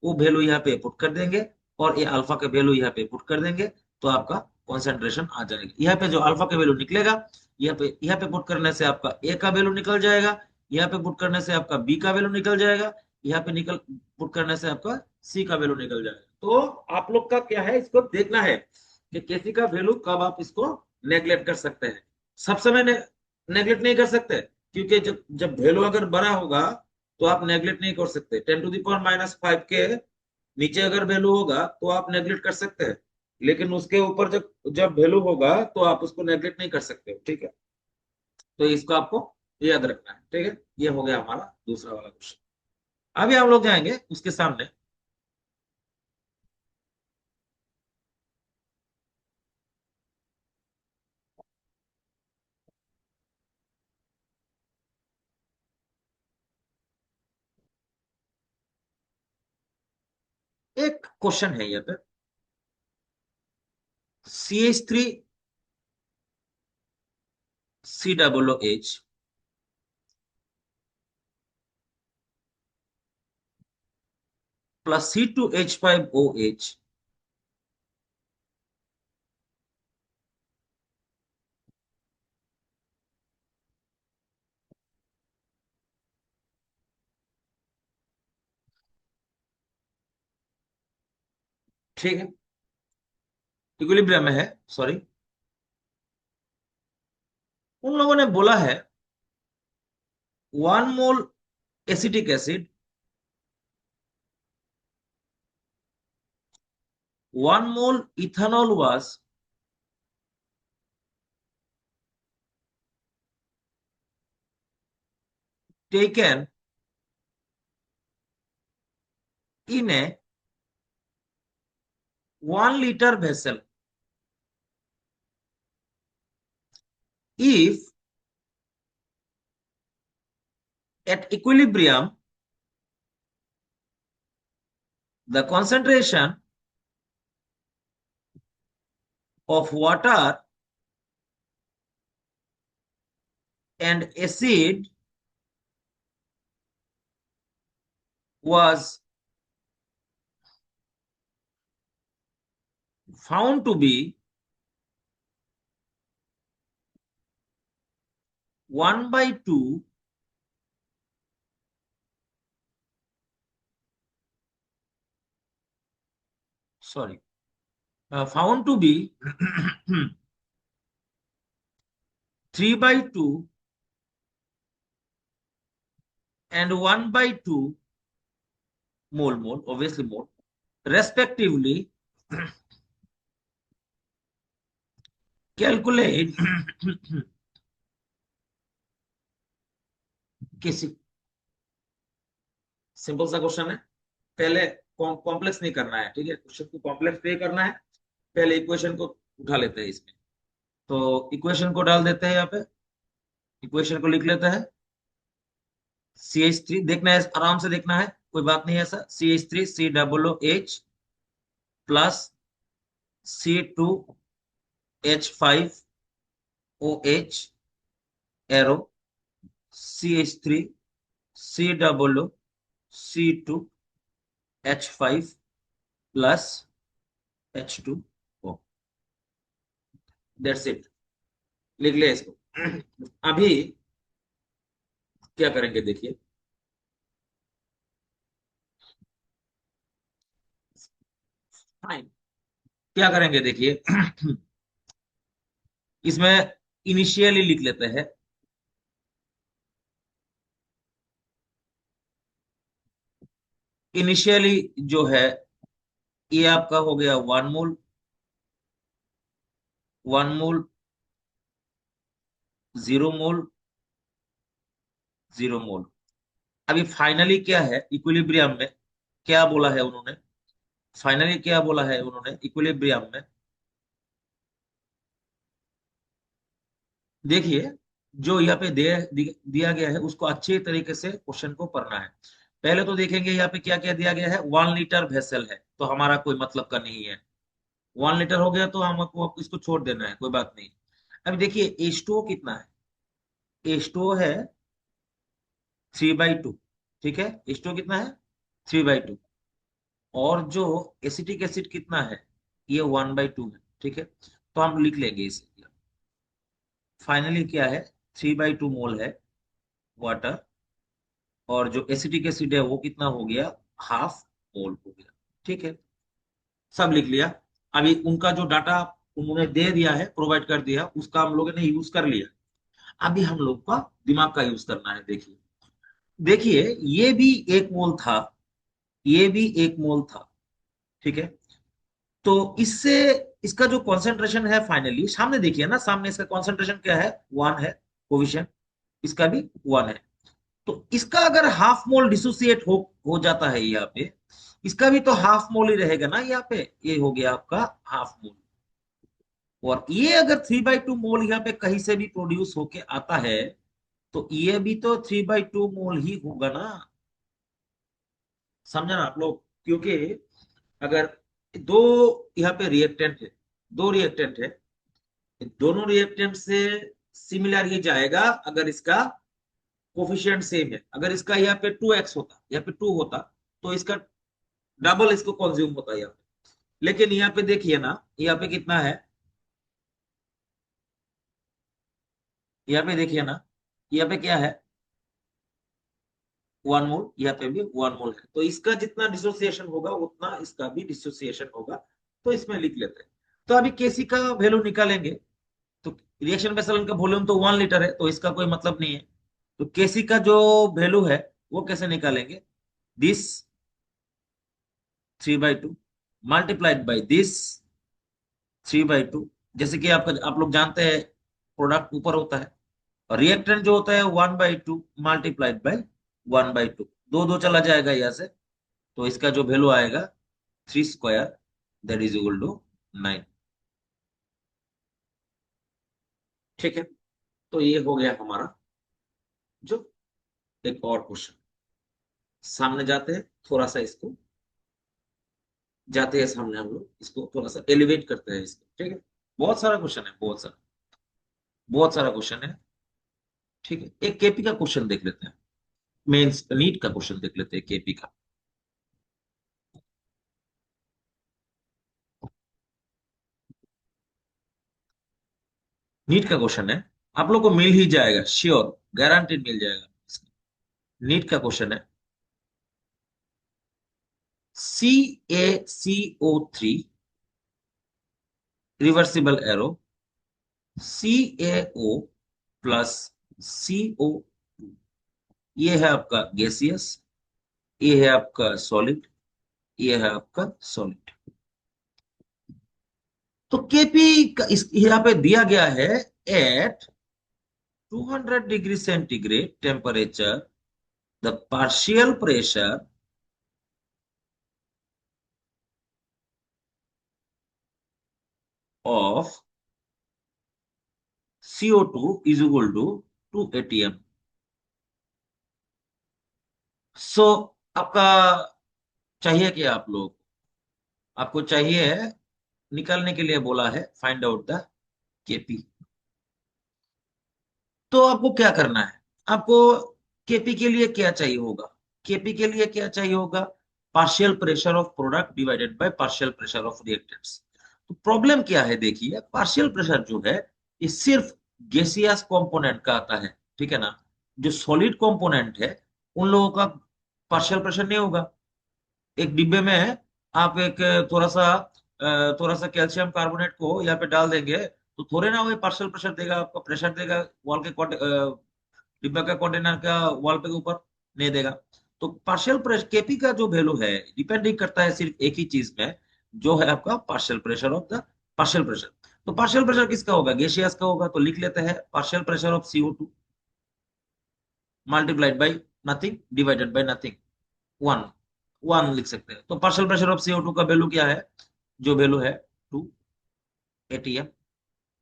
वो वैल्यू यहाँ पे पुट कर देंगे, और ये अल्फा का वैल्यू यहाँ पे पुट कर देंगे। तो आपका कॉन्सेंट्रेशन आ जाएगा। यहाँ पे जो अल्फा का वैल्यू निकलेगा, यहाँ पे पुट करने से आपका ए का वैल्यू निकल जाएगा, यहाँ पे पुट करने से आपका बी का वैल्यू निकल जाएगा, यहाँ पे निकल पुट करने से आपका सी का वैल्यू निकल जाएगा। तो आप लोग का क्या है, इसको देखना है कि केसी का वैल्यू कब आप इसको नेग्लेक्ट कर सकते हैं। सब समय नेग्लेक्ट नहीं कर सकते, क्योंकि जब जब वैल्यू अगर बड़ा होगा तो आप नेग्लेक्ट नहीं कर सकते। 10⁻⁻5 के नीचे अगर वैल्यू होगा तो आप नेग्लेक्ट कर सकते हैं, लेकिन उसके ऊपर जब जब वैल्यू होगा तो आप उसको नेग्लेक्ट नहीं कर सकते, ठीक है। तो इसको आपको याद रखना है, ठीक है। ये हो गया हमारा दूसरा वाला क्वेश्चन। अभी हम लोग जाएंगे उसके सामने, एक क्वेश्चन है यहाँ पे, CH3COOH प्लस C2H5OH, ठीक है, इक्विलिब्रियम में है, सॉरी। उन लोगों ने बोला है 1 mole acetic acid, 1 mole ethanol was taken in a 1 liter vessel, if at equilibrium the concentration of water and acid was found to be 1/2 sorry found to be 3/2 and 1/2 mole, obviously mole, respectively, calculate किसी simple सा question है। पहले complex नहीं करना है, ठीक है, question को कॉम्प्लेक्स नहीं करना है। पहले इक्वेशन को उठा लेते हैं इसमें। तो इक्वेशन को डाल देते हैं यहाँ पे, इक्वेशन को लिख लेते हैं। CH3 देखना है, आराम से देखना है, कोई बात नहीं है ऐसा। CH3 COOH plus C2H5OH arrow CH3 COOC2H5 plus H2O। That's it, लिख ले इसको। अभी क्या करेंगे देखिए, फाइन, क्या करेंगे देखिए। इसमें इनिशियली लिख लेते हैं। इनिशियली जो है ये आपका हो गया 1 मोल, 1 मोल, 0 मोल, 0 मोल। अभी फाइनली क्या है इक्विलिब्रियम में, क्या बोला है उन्होंने, फाइनली क्या बोला है उन्होंने इक्विलिब्रियम में। देखिए, जो यहाँ पे दिया गया है उसको अच्छे तरीके से क्वेश्चन को पढ़ना है। पहले तो देखेंगे यहाँ पे क्या क्या दिया गया है। 1 लीटर वेसल है तो हमारा कोई मतलब का नहीं है। 1 लीटर हो गया तो हमको इसको छोड़ देना है, कोई बात नहीं। अब देखिए H2O कितना है, H2O है 3/2, ठीक है। H2O कितना है 3/2। और जो एसिटिक एसिड कितना है, ये 1/2 है, ठीक है। तो हम लिख लेंगे इसे। फाइनली क्या है 3/2 मोल है वाटर, और जो एसिटिक एसिड है वो कितना हो गया, हाफ मोल हो गया, ठीक है। सब लिख लिया। अभी उनका जो डाटा उन्होंने दे दिया है, प्रोवाइड कर दिया, उसका हम लोगों ने यूज कर लिया। अभी हम लोग का दिमाग का यूज करना है। देखिए, देखिए ये भी 1 मोल था, ये भी 1 मोल था, ठीक है। तो इससे इसका जो कॉन्सेंट्रेशन है फाइनली, सामने देखिए ना, सामने इसका कॉन्सेंट्रेशन क्या है, 1 है कोविशन, इसका भी 1 है। तो इसका अगर हाफ मोल डिसोसिएट हो जाता है यहाँ पे, इसका भी तो हाफ मोल ही रहेगा ना यहाँ पे, ये हो गया आपका हाफ मोल। और ये अगर 3/2 मोल यहाँ पे कहीं से भी प्रोड्यूस होके आता है तो ये भी तो 3/2 मोल ही होगा ना। समझा ना आप लोग, क्योंकि अगर दो यहाँ पे रिएक्टेंट है, दो रिएक्टेंट है, दोनों रिएक्टेंट से सिमिलर ही जाएगा अगर इसका कोफिशिएंट सेम है। अगर इसका यहाँ पे 2x होता, यहाँ पे 2 होता, तो इसका डबल इसको कंज्यूम होता है यहाँ पे। लेकिन यहाँ पे देखिए ना, यहाँ पे कितना है, यहाँ पे देखिए ना, यहाँ पे क्या है 1 मोल, यहाँ पे भी 1 मोल है। तो इसका जितना डिसोसिएशन होगा उतना इसका भी डिसोसिएशन होगा। तो इसमें लिख लेते हैं। तो अभी केसी का वैल्यू निकालेंगे। तो रिएक्शन बेसल का वॉल्यूम तो 1 लीटर है, तो इसका कोई मतलब नहीं है। तो केसी का जो वैल्यू है वो कैसे निकालेंगे, दिस 3/2 मल्टीप्लाइड बाई दिस 3/2। जैसे कि आप लोग जानते हैं, प्रोडक्ट ऊपर होता है, और रिएक्टेंट जो होता है 1/2 मल्टीप्लाइड बाई 1/2, दो दो चला जाएगा यहाँ से, तो इसका जो वैल्यू आएगा 3 square, that is equal to 9। ठीक है, तो ये हो गया हमारा जो एक और क्वेश्चन। सामने जाते हैं, थोड़ा सा इसको जाते हैं सामने, हम लोग इसको थोड़ा सा एलिवेट करते हैं इसको। ठीक है, बहुत सारा क्वेश्चन है, बहुत सारा क्वेश्चन है। ठीक है, एक केपी का क्वेश्चन देख लेते हैं, मेंस नीट का क्वेश्चन देख लेते हैं केपी का। नीट का क्वेश्चन है, आप लोग को मिल ही जाएगा, श्योर, गारंटेड मिल जाएगा। नीट का क्वेश्चन है, CaCO3 reversible arrow, CaO plus CO, ये है आपका गैसियस, ये है आपका सॉलिड, ये है आपका सॉलिड। तो केपी का इस यहाँ पे दिया गया है, at 200 degree centigrade temperature the partial pressure of CO2 is equal to 2 atm। So आपका चाहिए क्या, आप लोग, आपको चाहिए है, निकालने के लिए बोला है फाइंड आउट द केपी। तो आपको क्या करना है, आपको केपी के लिए क्या चाहिए होगा, केपी के लिए क्या चाहिए होगा, partial pressure of product divided by partial pressure of reactants. तो प्रॉब्लम क्या है, देखिए पार्शियल प्रेशर जो है ये सिर्फ गैसियस कंपोनेंट का आता है, ठीक है ना। जो सॉलिड कंपोनेंट है उन लोगों का पार्शियल प्रेशर नहीं होगा। एक डिब्बे में आप एक थोड़ा सा कैल्शियम कार्बोनेट को यहाँ पे डाल देंगे, तो थोड़े ना वो पार्शियल प्रेशर देगा, आपका प्रेशर देगा वॉल के डिब्बा का कंटेनर का वॉल पे ऊपर, नहीं देगा। तो पार्शियल प्रेशर केपी का जो वैल्यू है डिपेंडिंग करता है सिर्फ एक ही चीज में, जो है आपका partial pressure of the partial pressure. तो पार्शियल प्रेशर किसका होगा, गैसियस का होगा, तो लिख लेते हैं partial pressure of CO2 multiplied by nothing divided by nothing, one, one लिख सकते हैं। तो पार्शियल प्रेशर ऑफ CO2 का वैल्यू क्या है, जो वैल्यू है 2 atm,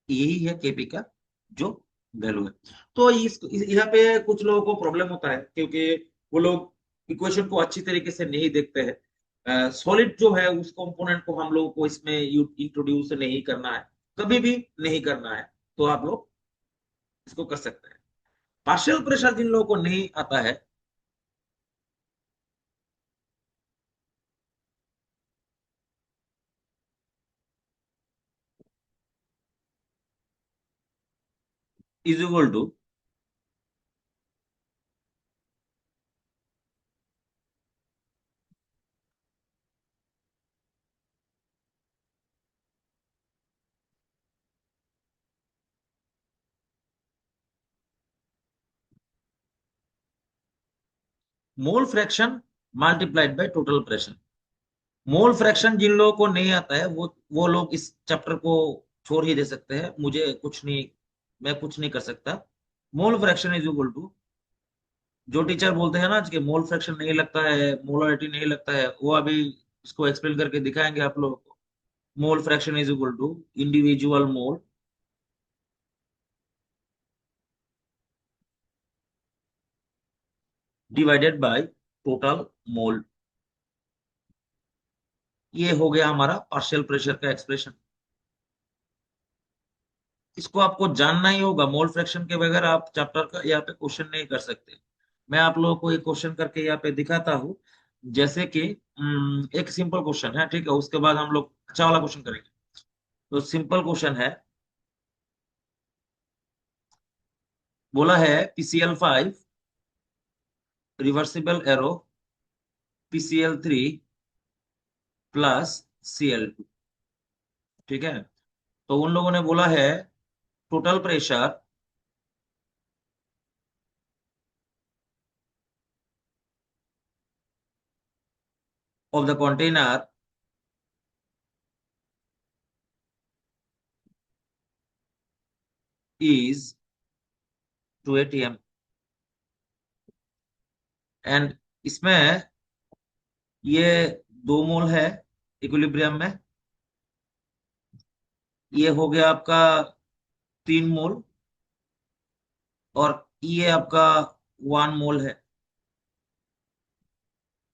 यही है केपी का जो वैल्यू है। तो यहाँ पे कुछ लोगों को प्रॉब्लम होता है, क्योंकि वो लोग इक्वेशन को अच्छी तरीके से नहीं देखते हैं। सॉलिड जो है उस कंपोनेंट को हम लोगों को इसमें इंट्रोड्यूस नहीं करना है, कभी भी नहीं करना है। तो आप लोग इसको कर सकते हैं। पार्शियल प्रेशर जिन लोगों को नहीं आता है, is equal to, mole fraction multiplied by total pressure. Mole fraction जिन लोगों को नहीं आता है वो लोग इस चैप्टर को छोड़ ही दे सकते हैं, मुझे कुछ नहीं, मैं कुछ नहीं कर सकता। Mole fraction is equal to, जो टीचर बोलते हैं ना कि मोल फ्रैक्शन नहीं लगता है, मोलरिटी नहीं लगता है, वो अभी इसको एक्सप्लेन करके दिखाएंगे आप लोगों को। Mole fraction is equal to individual mole divided by total mole. ये हो गया हमारा पार्शियल प्रेशर का एक्सप्रेशन। इसको आपको जानना ही होगा, मोल फ्रैक्शन के बगैर आप चैप्टर का यहाँ पे क्वेश्चन नहीं कर सकते। मैं आप लोगों को एक क्वेश्चन करके यहाँ पे दिखाता हूँ। जैसे कि एक सिंपल क्वेश्चन है, ठीक है, उसके बाद हम लोग अच्छा वाला क्वेश्चन करेंगे। तो सिंपल क्वेश्चन है, बोला है PCl5 reversible arrow PCl3 plus Cl2। ठीक है, तो उन लोगों ने बोला है total pressure of the container is two ATM. And इसमें ये 2 मोल है इक्विलिब्रियम में। ये हो गया आपका 3 मोल। और ये आपका 1 मोल है।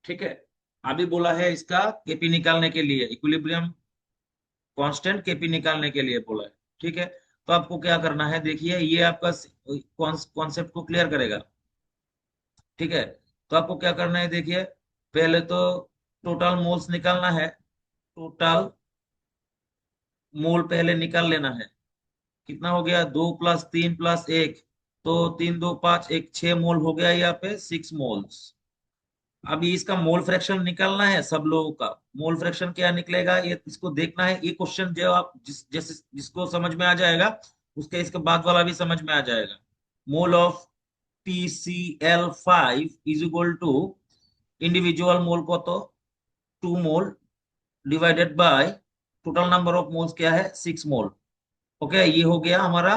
ठीक है। अभी बोला है इसका केपी निकालने के लिए, इक्विलिब्रियम कांस्टेंट केपी निकालने के लिए बोला है। ठीक है। तो आपको क्या करना है, देखिए ये आपका कॉन्सेप्ट को क्लियर करेगा। ठीक है। तो आपको क्या करना है, देखिए पहले तो टोटल मोल्स निकालना है। टोटल मोल पहले निकाल लेना है। कितना हो गया, 2 + 3 + 1। तो 3 2 5 1 6 मोल हो गया यहाँ पे, 6 मोल्स। अभी इसका मोल फ्रैक्शन निकालना है सब लोगों का। मोल फ्रैक्शन क्या निकलेगा, ये इसको देखना है। ये क्वेश्चन जो आप जैसे जिसको समझ में आ जाएगा, उसके इसके बाद वाला भी समझ में आ जाएगा। Mole of PCl5 is equal to individual mole को तो 2 mole divided by total number of moles क्या है, 6 मोल। ओके, ये हो गया हमारा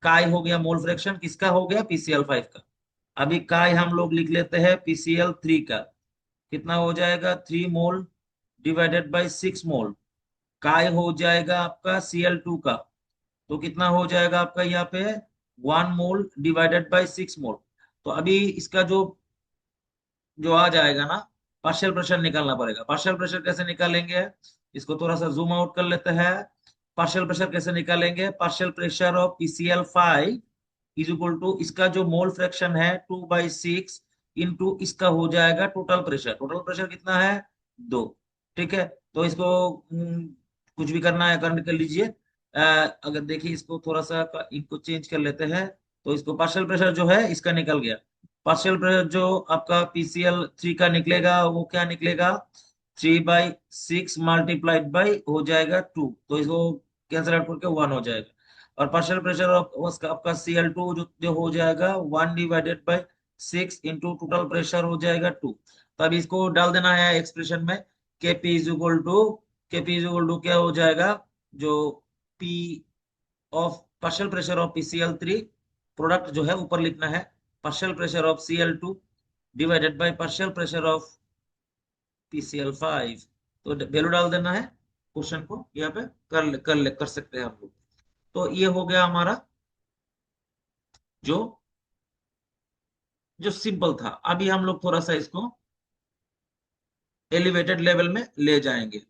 काय हो गया मोल फ्रैक्शन किसका हो गया, PCl5 का। अभी काय हम लोग लिख लेते हैं PCl3 का। कितना हो जाएगा, 3 मोल डिवाइडेड बाई 6 मोल। काय हो जाएगा आपका Cl2 का। तो कितना हो जाएगा आपका यहाँ पे, 1 मोल डिवाइडेड बाई 6 मोल। तो अभी इसका जो जो आ जाएगा ना, पार्शियल प्रेशर निकालना पड़ेगा। पार्शियल प्रेशर कैसे निकालेंगे, इसको थोड़ा सा जूम आउट कर लेते हैं। पार्शियल प्रेशर कैसे निकालेंगे, partial pressure of PCl5 is equal to इसका जो मोल फ्रैक्शन है 2/6 इंटू इसका हो जाएगा टोटल प्रेशर। टोटल प्रेशर कितना है, 2। ठीक है। तो इसको कुछ भी करना है कर लीजिए। अगर देखिए इसको थोड़ा सा इनको चेंज कर लेते हैं। तो इसको पार्शियल प्रेशर जो है इसका निकल गया। पार्शियल प्रेशर जो आपका PCl3 का निकलेगा वो क्या निकलेगा, 3/6 मल्टीप्लाइड बाई हो जाएगा 2। तो इसको कैंसिल आउट करके 1 हो जाएगा। और पार्शियल प्रेशर ऑफ उसका आपका Cl2 जो हो जाएगा 1/6 इंटू टोटल प्रेशर हो जाएगा 2। तो अब इसको डाल देना है एक्सप्रेशन में। KP is equal to, KP is equal to क्या हो जाएगा, जो P of partial pressure of PCl3 product जो है ऊपर लिखना है, partial pressure of Cl2 divided by partial pressure of PCl5। तो वैल्यू डाल देना है क्वेश्चन को यहाँ पे। कर सकते हैं हम लोग। तो ये हो गया हमारा जो जो सिंपल था। अभी हम लोग थोड़ा सा इसको एलिवेटेड लेवल में ले जाएंगे।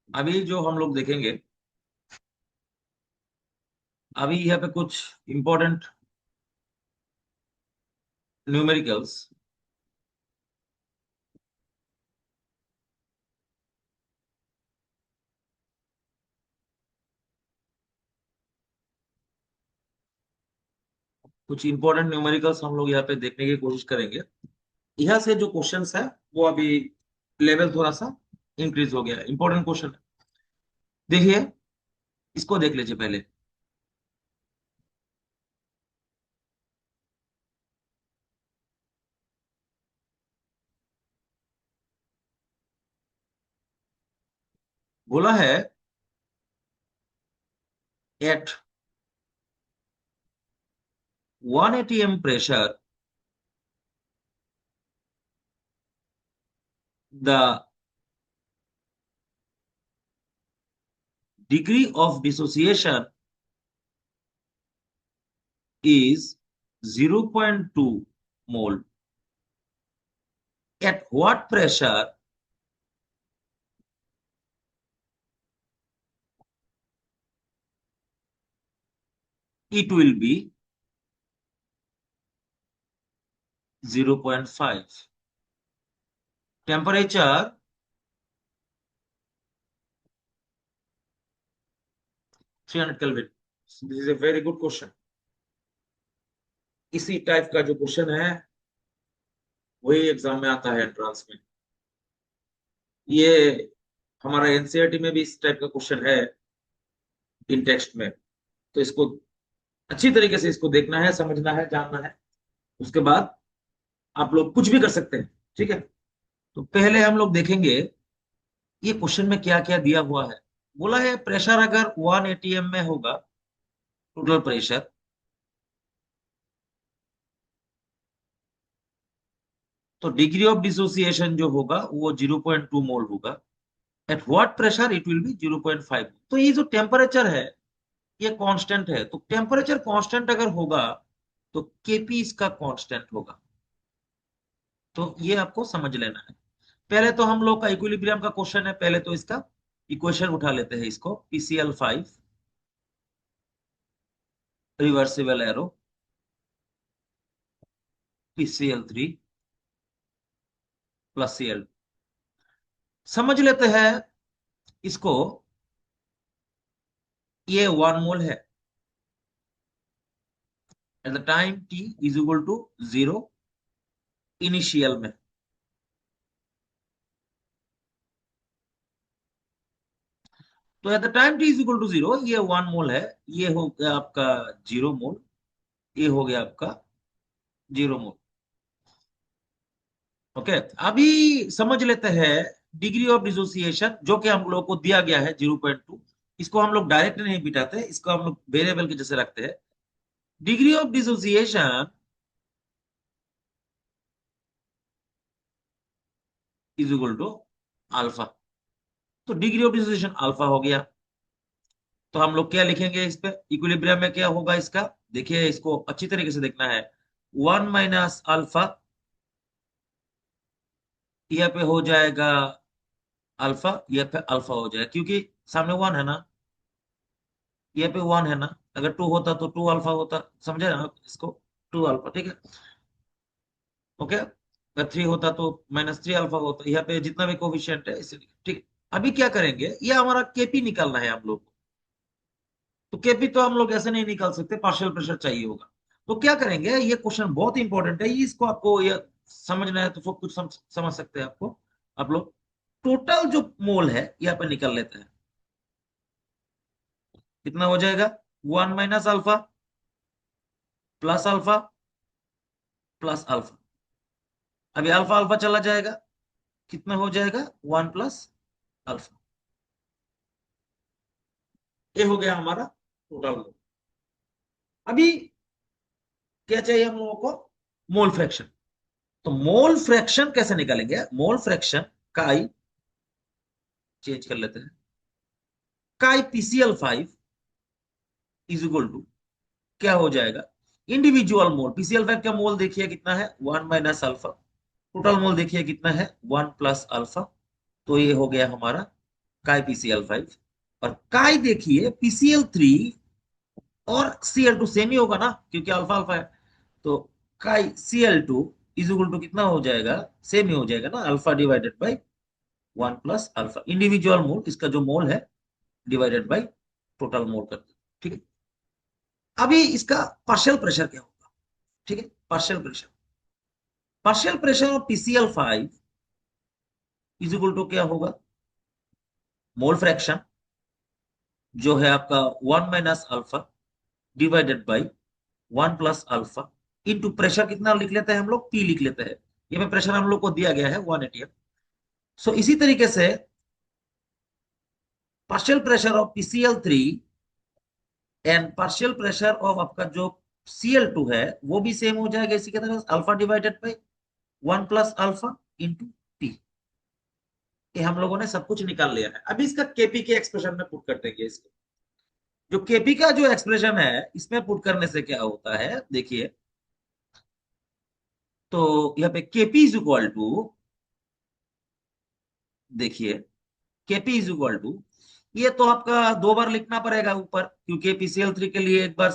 अभी जो हम लोग देखेंगे, अभी यहाँ पे कुछ इंपॉर्टेंट न्यूमेरिकल्स। कुछ इंपॉर्टेंट न्यूमेरिकल्स हम लोग यहाँ पे देखने की कोशिश करेंगे। यहाँ से जो क्वेश्चंस है वो अभी लेवल थोड़ा सा इंक्रीज हो गया है। इंपॉर्टेंट क्वेश्चन है, देखिए इसको देख लीजिए पहले। बोला है eight 1 atm pressure the degree of dissociation is 0.2 mole. At what pressure it will be 0.5. Temperature 300 Kelvin. This is a very good question. इसी टाइप का जो क्वेश्चन है वही एग्जाम में आता है एंट्रेंस में। ये हमारा एनसीईआरटी में भी इस टाइप का क्वेश्चन है इन टेक्स्ट में। तो इसको अच्छी तरीके से इसको देखना है, समझना है, जानना है। उसके बाद आप लोग कुछ भी कर सकते हैं। ठीक है। तो पहले हम लोग देखेंगे ये क्वेश्चन में क्या क्या दिया हुआ है। बोला है प्रेशर अगर 1 एटीएम में होगा, टोटल प्रेशर, तो डिग्री ऑफ डिसोसिएशन जो होगा वो 0.2 मोल होगा। Eight what pressure it will B 0.5। तो ये जो टेम्परेचर है ये कांस्टेंट है, तो टेम्परेचर कांस्टेंट अगर होगा तो केपी इसका कांस्टेंट होगा। तो ये आपको समझ लेना है। पहले तो हम लोग का इक्विलिब्रियम का क्वेश्चन है, पहले तो इसका इक्वेशन उठा लेते हैं। इसको PCl5 reversible arrow, PCl3 plus Cl। समझ लेते हैं इसको। ये 1 मोल है at the time t is equal to 0 initial में। तो at the time t is equal to 0 ये 1 मोल है। ये हो गया आपका 0 मोल, ये हो गया आपका 0 मोल। ओके, अभी समझ लेते हैं डिग्री ऑफ डिसोसिएशन जो कि हम लोग को दिया गया है 0.2। इसको हम लोग डायरेक्ट नहीं बिठाते, इसको हम लोग वेरिएबल के जैसे रखते हैं। Degree of dissociation is equal to alpha. तो डिग्री ऑफ डिसोसिएशन अल्फा हो गया। तो हम लोग क्या लिखेंगे इस पे, इक्विलिब्रियम में क्या होगा इसका, देखिए इसको अच्छी तरीके से देखना है। 1 - अल्फा, यहाँ पे हो जाएगा अल्फा, यहाँ पे अल्फा हो जाएगा क्योंकि सामने 1 है ना, यहाँ पे 1 है ना। अगर 2 होता तो 2 अल्फा होता, समझे ना आप इसको, 2 अल्फा, ठीक है। ओके, अगर 3 होता तो -3 अल्फा होता। यहाँ पे जितना भी कोफिशिएंट है इसलिए, ठीक है। अभी क्या करेंगे, ये हमारा केपी निकालना है हम लोग को। तो केपी तो हम लोग ऐसे नहीं निकाल सकते, पार्शियल प्रेशर चाहिए होगा। तो क्या करेंगे, ये क्वेश्चन बहुत इंपॉर्टेंट है, इसको आपको ये समझना है तो सब कुछ समझ सकते हैं आपको आप लोग। टोटल जो मोल है यहाँ पे निकल लेते हैं। कितना हो जाएगा, 1 - alpha plus alpha plus alpha. अभी अल्फा अल्फा चला जाएगा, कितना हो जाएगा, 1 + अल्फा। ये हो गया हमारा टोटल मोल। अभी क्या चाहिए हम लोगों को, मोल फ्रैक्शन। तो मोल फ्रैक्शन कैसे निकालेंगे, मोल फ्रैक्शन काई, चेंज कर लेते हैं, काई PCl5 इज इक्वल टू क्या हो जाएगा, इंडिविजुअल मोल। PCl5 का मोल देखिए कितना है, 1 - अल्फा। टोटल मोल देखिए कितना है, 1 + अल्फा। तो ये हो गया हमारा काई PCl5। और काई देखिए PCl3 और Cl2 सेम ही होगा ना, क्योंकि अल्फा अल्फा है। तो काई Cl2 इज इक्वल टू कितना हो जाएगा, सेम ही हो जाएगा ना, alpha divided by 1 + alpha. Individual mole, इसका जो मोल है डिवाइडेड बाई टोटल मोल कर दो, ठीक है। अभी इसका पार्शियल प्रेशर क्या होगा, ठीक है। Partial pressure of PCl5 is equal to क्या होगा, मोल फ्रैक्शन जो है आपका 1 - alpha divided by 1 + alpha into pressure कितना लिख लेते हैं हम लोग, P लिख लेते हैं। ये में प्रेशर हम लोग को दिया गया है 1 atm। सो इसी तरीके से partial pressure of PCl3 and partial pressure of आपका जो Cl2 है वो भी सेम हो जाएगा इसी के तरह, alpha divided by 1 + alpha into P। ये हम लोगों ने सब कुछ निकाल लिया है। अभी इसका केपी के एक्सप्रेशन में पुट कर देंगे इसको। जो केपी का जो एक्सप्रेशन है इसमें पुट करने से क्या होता है देखिए, तो यहाँ पे केपी इज इक्वल टू, देखिए केपी इज इक्वल टू, ये तो आपका 2 बार लिखना पड़ेगा ऊपर, क्योंकि PCl3 के लिए एक बार,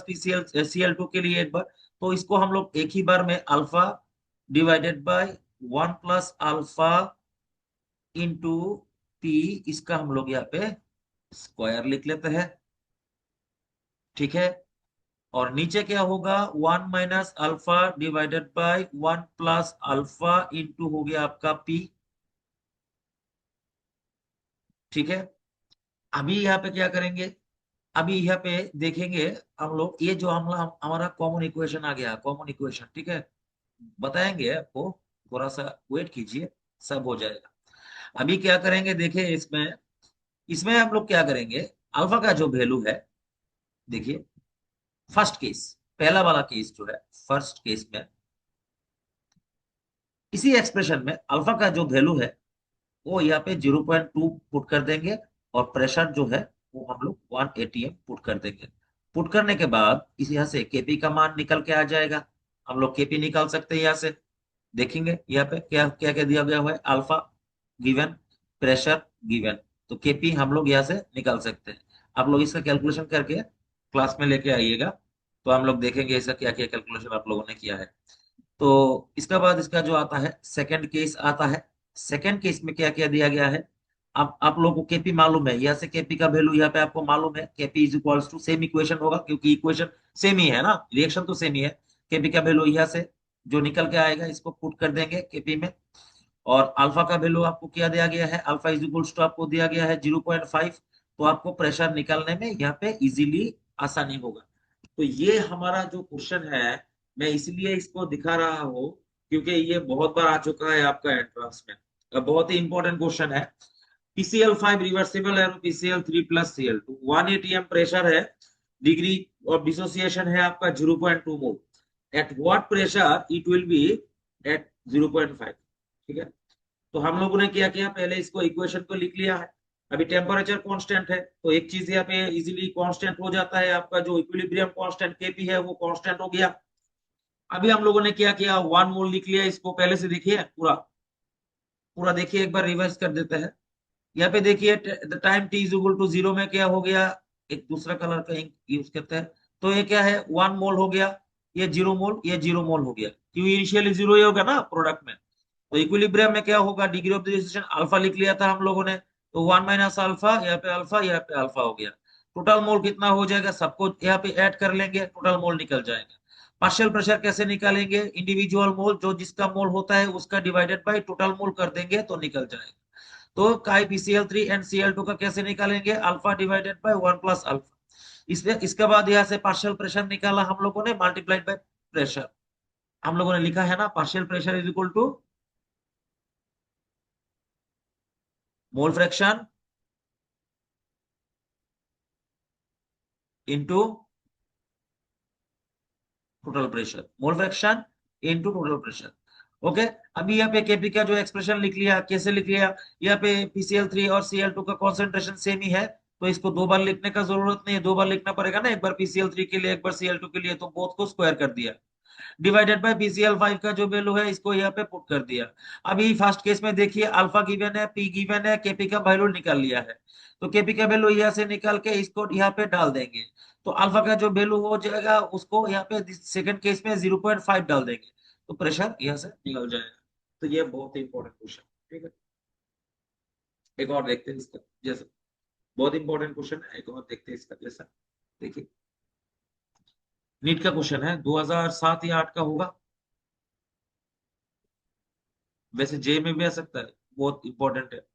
Cl2 के लिए एक बार। तो इसको हम लोग एक ही बार में alpha divided by 1 + alpha into P, इसका हम लोग यहाँ पे स्क्वायर लिख लेते हैं, ठीक है। और नीचे क्या होगा, 1 - alpha divided by 1 + alpha into हो गया आपका P, ठीक है। अभी यहाँ पे क्या करेंगे, अभी यहाँ पे देखेंगे हम लोग, ये जो हम हमारा कॉमन इक्वेशन आ गया, कॉमन इक्वेशन, ठीक है। बताएंगे आपको, थोड़ा सा वेट कीजिए, सब हो जाएगा। अभी क्या करेंगे देखिए इसमें, इसमें हम लोग क्या करेंगे, अल्फा का जो वैल्यू है, देखिए फर्स्ट केस, पहला वाला केस जो है, फर्स्ट केस में इसी एक्सप्रेशन में अल्फा का जो वैल्यू है वो यहाँ पे 0.2 पुट कर देंगे, और प्रेशर जो है वो हम लोग 1 एटीएम पुट कर देंगे। पुट करने के बाद इस यहाँ से केपी का मान निकल के आ जाएगा। हम लोग केपी निकाल सकते हैं यहाँ से। देखेंगे यहाँ पे क्या क्या क्या दिया गया हुआ है, अल्फा गिवन, प्रेशर गिवन। तो केपी हम लोग यहाँ से निकाल सकते हैं। आप लोग इसका कैलकुलेशन करके क्लास में लेके आइएगा, तो हम लोग देखेंगे इसका क्या क्या कैलकुलेशन आप लोगों ने किया है। तो इसका बाद इसका जो आता है सेकंड केस आता है। सेकंड केस में क्या क्या दिया गया है, आप लोगों को केपी मालूम है, यहाँ से केपी का वैल्यू यहाँ पे आपको मालूम है, KP is equals to, same equation होगा क्योंकि इक्वेशन सेम ही है ना, रिएक्शन तो सेम ही है। केपी का वैल्यू यहाँ से जो निकल के आएगा इसको पुट कर देंगे केपी में। और अल्फा का वैल्यू आपको क्या दिया गया है, अल्फा इज इक्वल्स टू आपको दिया गया है 0.5। तो आपको प्रेशर निकालने में यहाँ पे इजीली आसानी होगा। तो ये हमारा जो क्वेश्चन है, मैं इसलिए इसको दिखा रहा हूँ क्योंकि ये बहुत बार आ चुका है आपका एंट्रेंस में। बहुत ही इंपॉर्टेंट क्वेश्चन है। PCl5 रिवर्सिबल है, PCl3 plus Cl2, 1 atm pressure है, डिग्री ऑफ डिसोसिएशन है आपका 0.2 mole. At what pressure it will be at 0.5। ठीक है, तो हम लोगों ने क्या किया, पहले इसको इक्वेशन को लिख लिया है। अभी टेम्परेचर कांस्टेंट है तो एक चीज यहाँ पे इजीली कांस्टेंट हो जाता है, आपका जो इक्विलिब्रियम कांस्टेंट केपी है वो कांस्टेंट हो गया। अभी हम लोगों ने क्या किया, 1 मोल लिख लिया, इसको पहले से देखिए पूरा पूरा देखिए, एक बार रिवाइज कर देते हैं। यहाँ पे देखिए the time T is equal to 0 में क्या हो गया, एक दूसरा कलर का इंक यूज करते हैं। तो ये क्या है, 1 मोल हो गया, ये 0 मोल, ये 0 मोल हो गया, क्योंकि इनिशियली 0 ही होगा ना प्रोडक्ट में। तो इक्विलिब्रियम में क्या होगा, डिग्री ऑफ डिसोसिएशन अल्फा लिख लिया था हम लोगों ने, तो 1 - अल्फा, यहाँ पे अल्फा, यहाँ पे अल्फा हो गया। टोटल मोल कितना हो जाएगा, सबको यहाँ पे ऐड कर लेंगे, टोटल मोल निकल जाएगा। पार्शियल प्रेशर कैसे निकालेंगे, इंडिविजुअल मोल जो जिसका मोल होता है उसका डिवाइडेड बाई टोटल मोल कर देंगे तो निकल जाएगा। तो काई PCl3 एंड Cl2 का कैसे निकालेंगे, अल्फा डिवाइडेड बाई 1 + अल्फा। इसलिए इसके बाद यहाँ से पार्शियल प्रेशर निकाला हम लोगों ने, मल्टीप्लाइड बाय प्रेशर। हम लोगों ने लिखा है ना, partial pressure is equal to mole fraction into total pressure, mole fraction into total pressure. Okay, अभी यहाँ पे केपी का जो एक्सप्रेशन लिख लिया, कैसे लिख लिया, यहाँ पे PCl3 और Cl2 का कॉन्सेंट्रेशन सेम ही है, तो इसको दो बार लिखने का जरूरत नहीं है, दो बार लिखना पड़ेगा ना, एक बार PCl3 के लिए, एक बार Cl2 के लिए, तो बोथ को स्क्वायर कर दिया, डिवाइडेड बाय PCl5 का जो वैल्यू है इसको यहाँ पे पुट कर दिया। अभी फर्स्ट केस में देखिए, अल्फा गिवन है, पी गिवन है, केपी का वैल्यू निकाल लिया है। तो केपी का वैल्यू यहाँ से निकाल के इसको यहाँ पे डाल देंगे, तो अल्फा का जो वैल्यू हो जाएगा उसको यहाँ पे सेकंड केस में 0.5 डाल देंगे, तो प्रेशर यहाँ से निकल जाएगा। तो ये बहुत ही इंपॉर्टेंट क्वेश्चन। ठीक है, एक और देखते हैं इसका जैसा, बहुत इंपॉर्टेंट क्वेश्चन है, एक और देखते हैं इसका जैसा। देखिए, नीट का क्वेश्चन है, 2007 या 8 का होगा, वैसे जे में भी आ सकता है, बहुत इंपॉर्टेंट है।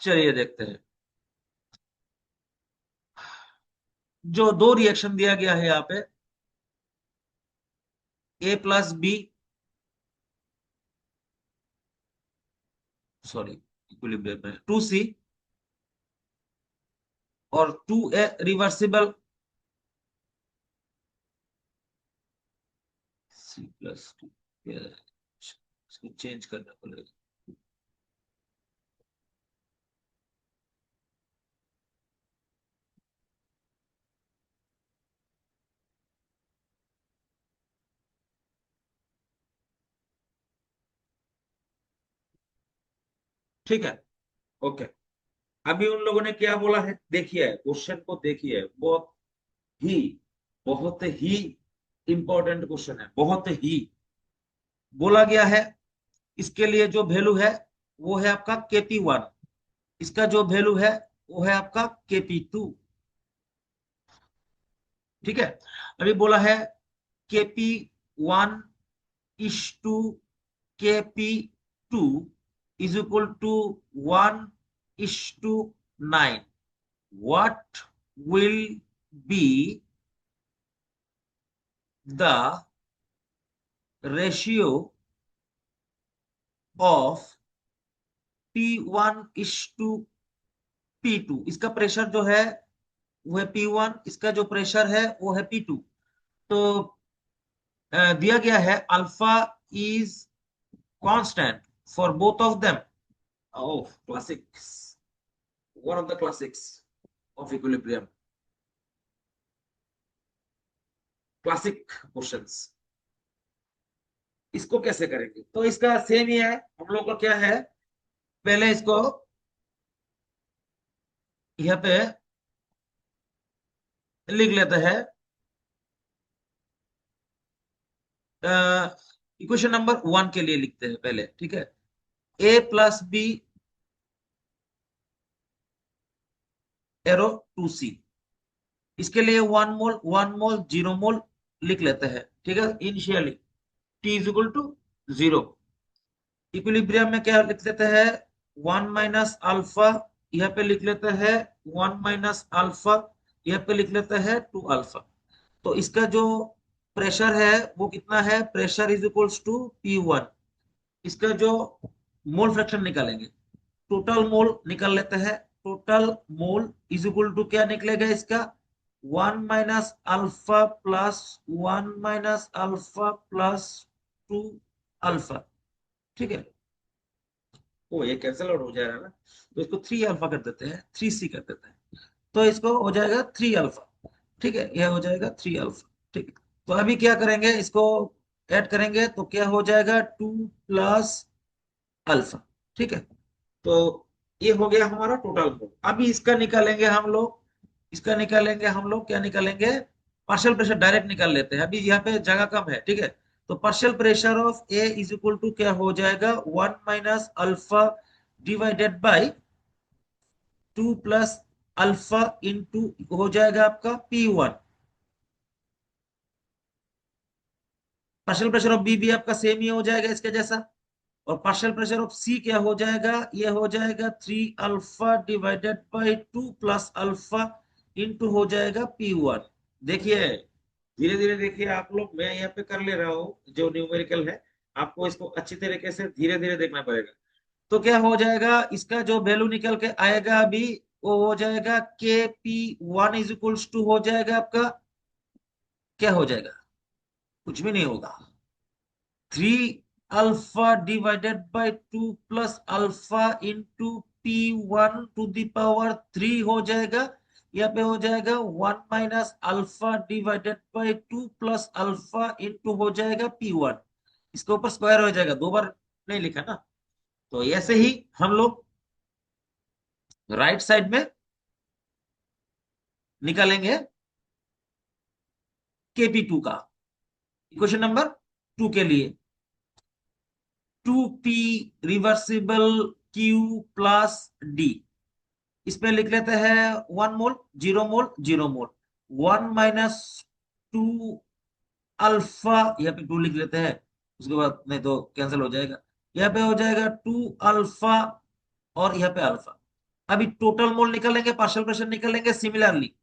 चलिए देखते हैं। जो दो रिएक्शन दिया गया है यहाँ पे, A + B, सॉरी इक्विलिब्रियम में 2C और 2A रिवर्सिबल, C+2, इसको चेंज करना पड़ेगा। ठीक है, ओके। अभी उन लोगों ने क्या बोला है, देखिए क्वेश्चन को देखिए, ही बहुत ही इंपॉर्टेंट क्वेश्चन है, बहुत ही। बोला गया है इसके लिए जो वैल्यू है वो है आपका KP1, इसका जो वैल्यू है वो है आपका KP2। ठीक है, अभी बोला है KP1:KP2 is equal to 1:9। what will be the ratio of P1:P2। इसका प्रेशर जो है वो है P1, इसका जो प्रेशर है वो है P2। तो दिया गया है alpha is constant for both of them. Oh, classics, one of the classics of equilibrium, classic questions. इसको कैसे करेंगे? तो इसका सेम ही है, हम लोग का क्या है, पहले इसको यहाँ पे लिख लेते हैं। इक्वेशन नंबर 1 के लिए लिखते हैं पहले, ठीक है। A+B एरो 2C, इसके लिए 1 मोल 1 मोल 0 मोल लिख लेते हैं, ठीक है। Initially T=0। इक्विलिब्रियम में क्या लिख लेते हैं, 1 - अल्फा, यहाँ पे लिख लेते हैं 1 - अल्फा, यहाँ पे लिख लेते हैं 2 अल्फा। तो इसका जो प्रेशर है वो कितना है, pressure is equals to P1। इसका जो मोल फ्रैक्शन निकालेंगे, टोटल मोल निकाल लेते हैं। Total mole is equal to क्या निकलेगा इसका, 1 - अल्फा+1 - अल्फा+2 अल्फा, ठीक है। ओ, ये कैंसिल आउट हो जा रहा है ना, तो इसको 3 अल्फा कर देते हैं, 3C कर देते हैं, तो इसको हो जाएगा 3 अल्फा, ठीक है। यह हो जाएगा 3 अल्फा, ठीक है। तो अभी क्या करेंगे, इसको ऐड करेंगे तो क्या हो जाएगा, 2+अल्फा, ठीक है। तो ये हो गया हमारा टोटल मोल। अभी इसका निकालेंगे हम लोग, इसका निकालेंगे हम लोग, क्या निकालेंगे, पार्शियल प्रेशर डायरेक्ट निकाल लेते हैं, अभी यहाँ पे जगह कम है, ठीक है। तो partial pressure of A is equal to क्या हो जाएगा, 1 - अल्फा डिवाइडेड बाई 2+अल्फा इंटू हो जाएगा आपका P1। Partial pressure of B भी आपका सेम ही हो जाएगा इसके जैसा। और पार्शियल प्रेशर ऑफ सी क्या हो जाएगा, ये हो जाएगा 3 अल्फा डिवाइडेड बाई 2+अल्फा इंटू हो जाएगा P1। देखिए, धीरे धीरे देखिए आप लोग, मैं यहाँ पे कर ले रहा हूँ जो न्यूमेरिकल है, आपको इसको अच्छी तरीके से धीरे धीरे देखना पड़ेगा। तो क्या हो जाएगा, इसका जो वैल्यू निकल के आएगा अभी, वो हो जाएगा KP1 इज इक्वल्स टू हो जाएगा आपका, क्या हो जाएगा, कुछ भी नहीं होगा, 3 अल्फा डिवाइडेड बाई 2+अल्फा इंटू P1⁻³ हो जाएगा। यहाँ पे हो जाएगा 1 - अल्फा डिवाइडेड बाई 2+अल्फा इंटू हो जाएगा P1। इसके ऊपर स्क्वायर हो जाएगा, दो बार नहीं लिखा ना। तो ऐसे ही हम लोग राइट साइड में निकालेंगे KP2 का, इक्वेशन नंबर 2 के लिए 2P रिवर्सिबल Q+D, इसमें लिख लेते हैं 1 मोल 0 मोल 0 मोल, 1 - 2 अल्फा, यहाँ पे 2 लिख लेते हैं, उसके बाद नहीं तो कैंसिल हो जाएगा। यहाँ पे हो जाएगा 2 अल्फा और यहाँ पे अल्फा। अभी टोटल मोल निकालेंगे, पार्शियल प्रेशर निकालेंगे similarly.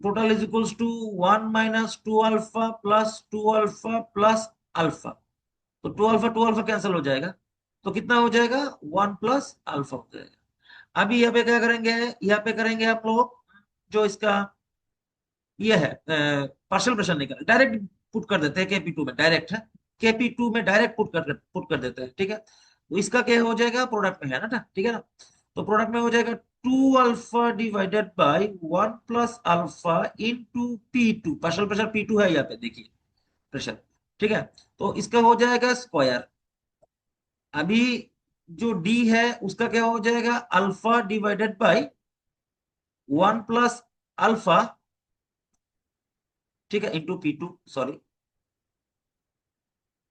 Total is equals to 1 - 2 अल्फा+2 अल्फा+अल्फा। तो 2 अल्फा कैंसिल हो जाएगा, तो कितना हो जाएगा, 1+अल्फा हो जाएगा। अभी यहाँ पे क्या करेंगे, यहाँ पे करेंगे आप लोग जो इसका ये है पार्शियल प्रेशर निकाल, डायरेक्ट पुट कर देते हैं KP2 में, डायरेक्ट है, KP2 में डायरेक्ट पुट कर देते हैं, ठीक है। तो इसका क्या हो जाएगा, प्रोडक्ट में है ना, ठीक है ना। तो प्रोडक्ट में हो जाएगा 2 अल्फा डिवाइडेड बाई 1+अल्फा into P2, partial pressure P2 है यहाँ पे देखिए, प्रेशर, ठीक है। तो इसका हो जाएगा स्क्वायर। अभी जो डी है उसका क्या हो जाएगा, अल्फा डिवाइडेड बाई 1+अल्फा, ठीक है, इंटू P2, सॉरी।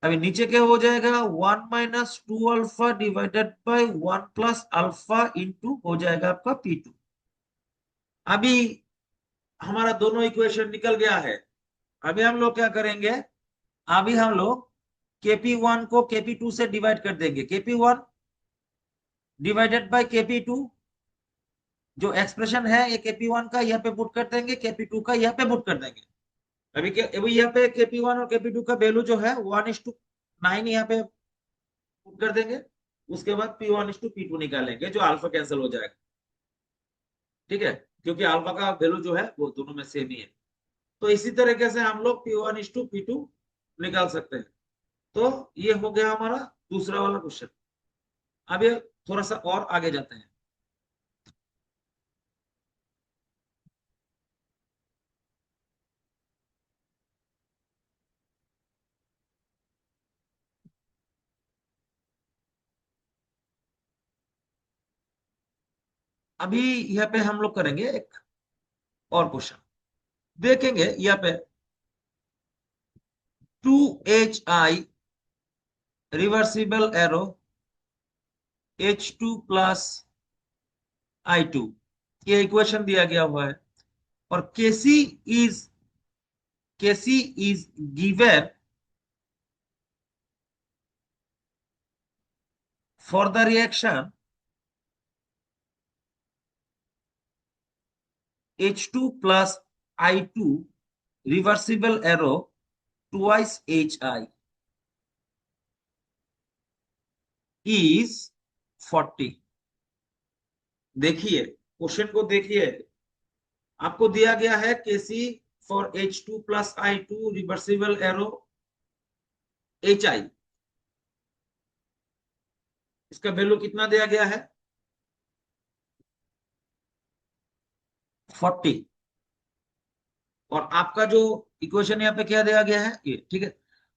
अभी नीचे क्या हो जाएगा, 1 - 2 अल्फा डिवाइडेड बाई 1+अल्फा इंटू हो जाएगा आपका P2। अभी हमारा दोनों इक्वेशन निकल गया है। अभी हम लोग क्या करेंगे, अभी हम लोग KP1 को KP2 से डिवाइड कर देंगे, KP1 डिवाइडेड बाई KP2, जो एक्सप्रेशन है ये KP1 का यहाँ पे पुट कर देंगे, KP2 का यहाँ पे पुट कर देंगे। अभी क्या, अभी यहाँ पे KP1 और KP2 का वैल्यू जो है 1:9 यहाँ पे पुट कर देंगे। उसके बाद P1:P2 निकालेंगे, जो अल्फा कैंसिल हो जाएगा। ठीक है, क्योंकि अल्फा का वैल्यू जो है वो दोनों में सेम ही है। तो इसी तरीके से हम लोग P1:P2 निकाल सकते हैं। तो ये हो गया हमारा दूसरा वाला क्वेश्चन। अब ये थोड़ा सा और आगे जाते हैं। अभी यहाँ पे हम लोग करेंगे एक और क्वेश्चन, देखेंगे यहाँ पे 2HI reversible arrow H2 + I2, ये इक्वेशन दिया गया हुआ है। और is KC is given for the reaction H2 + I2 reversible arrow twice HI is 40। देखिए क्वेश्चन को देखिए, आपको दिया गया है KC for H2 + I2 reversible arrow HI। इसका वैल्यू कितना दिया गया है? 40। और आपका जो इक्वेशन यहाँ पे क्या दिया गया है ये, ठीक है।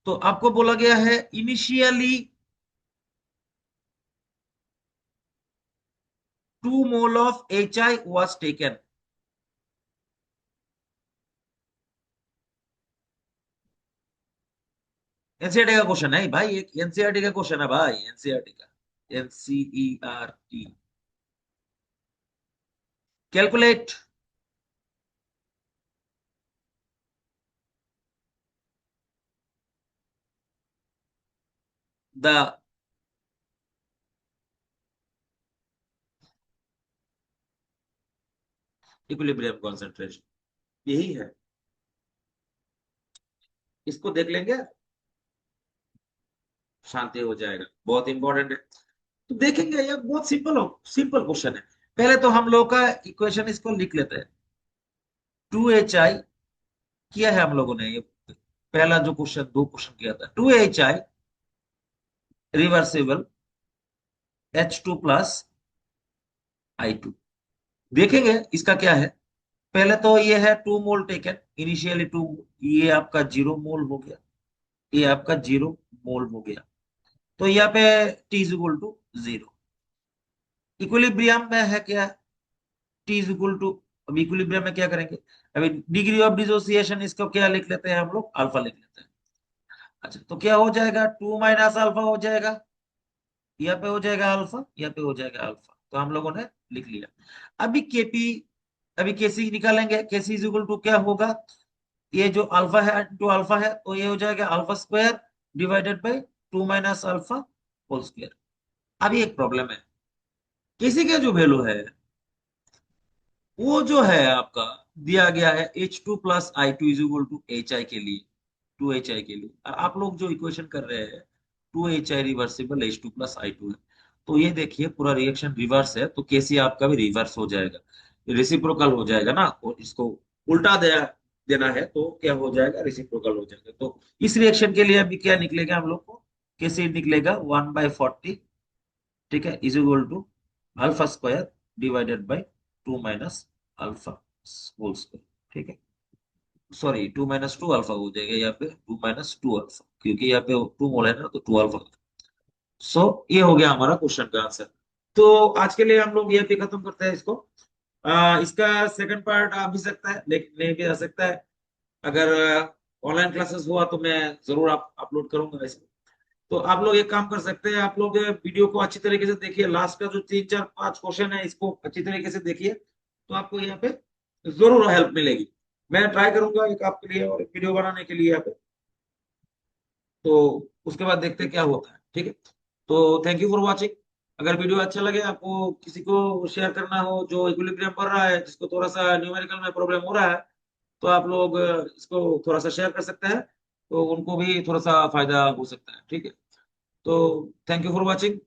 तो आपको बोला गया है initially 2 mole of HI was taken। NCERT का क्वेश्चन है भाई, एक एनसीईआरटी का क्वेश्चन है भाई, एनसीईआरटी का, NCERT। Calculate the equilibrium concentration, यही है। इसको देख लेंगे, शांति हो जाएगा, बहुत इंपॉर्टेंट है। तो देखेंगे, ये बहुत सिंपल क्वेश्चन है। पहले तो हम लोग का इक्वेशन इसको लिख लेते हैं। 2HI किया है हम लोगों ने, ये पहला जो क्वेश्चन, दो क्वेश्चन किया था। 2HI reversible H2 + I2। देखेंगे इसका क्या है। पहले तो ये है 2 मोल टेकन इनिशियली 2, ये आपका 0 मोल हो गया, ये आपका 0 मोल हो गया। तो यहाँ पे T = 0। इक्विलिब्रियम में है क्या? T = अब इक्विलिब्रियम में क्या करेंगे, अभी डिग्री ऑफ डिसोसिएशन इसको क्या लिख लेते हैं हम लोग, अल्फा लिख लेते हैं। अच्छा, तो क्या हो जाएगा, 2 - अल्फा हो जाएगा, यहाँ पे हो जाएगा अल्फा, यहाँ पे हो जाएगा अल्फा। तो हम लोगों ने लिख लिया। अभी केपी, अभी केसी निकालेंगे। केसी इज इक्वल टू क्या होगा, ये जो अल्फा है टू अल्फा है, तो ये हो जाएगा alpha square divided by 2 - alpha whole square. अभी एक प्रॉब्लम है, केसी का जो वैल्यू है वो जो है आपका दिया गया है H2 + I2 = HI के लिए, 2HI के लिए। और आप लोग जो इक्वेशन कर रहे हैं 2HI रिवर्सिबल H2 + I2 है। तो ये देखिए पूरा रिएक्शन रिवर्स है, तो कैसे आपका भी रिवर्स हो जाएगा, रेसिप्रोकल हो जाएगा ना। और इसको उल्टा देना है तो क्या हो जाएगा, रेसिप्रोकल हो जाएगा। तो इस रिएक्शन के लिए अभी क्या निकलेगा हम लोग को, कैसे निकलेगा 1/40, ठीक है, is equal to alpha square divided by 2 - alpha whole square. ठीक है, सॉरी 2 - 2 अल्फा हो जाएगा यहाँ पे, 2 - 2 अल्फा, क्योंकि यहाँ पे 2 मोल है ना, तो 2 अल्फा। सो ये हो गया हमारा क्वेश्चन का आंसर। तो आज के लिए हम लोग ये पे खत्म करते हैं इसको। इसका सेकंड पार्ट आ भी सकता है, लेकिन नहीं भी आ सकता है। अगर ऑनलाइन क्लासेस हुआ तो मैं जरूर आप अपलोड करूंगा इसको। तो आप लोग एक काम कर सकते हैं, आप लोग वीडियो को अच्छी तरीके से देखिए, लास्ट का जो 3 4 5 क्वेश्चन है इसको अच्छी तरीके से देखिए, तो आपको यहाँ पे जरूर हेल्प मिलेगी। मैं ट्राई करूंगा एक आपके लिए और वीडियो बनाने के लिए यहाँ पे। तो उसके बाद देखते हैं क्या होता है, ठीक है। तो थैंक यू फॉर वॉचिंग। अगर वीडियो अच्छा लगे, आपको किसी को शेयर करना हो जो इक्विलिब्रियम पढ़ रहा है, जिसको थोड़ा सा न्यूमेरिकल में प्रॉब्लम हो रहा है, तो आप लोग इसको थोड़ा सा शेयर कर सकते हैं, तो उनको भी थोड़ा सा फायदा हो सकता है। ठीक है, तो थैंक यू फॉर वॉचिंग।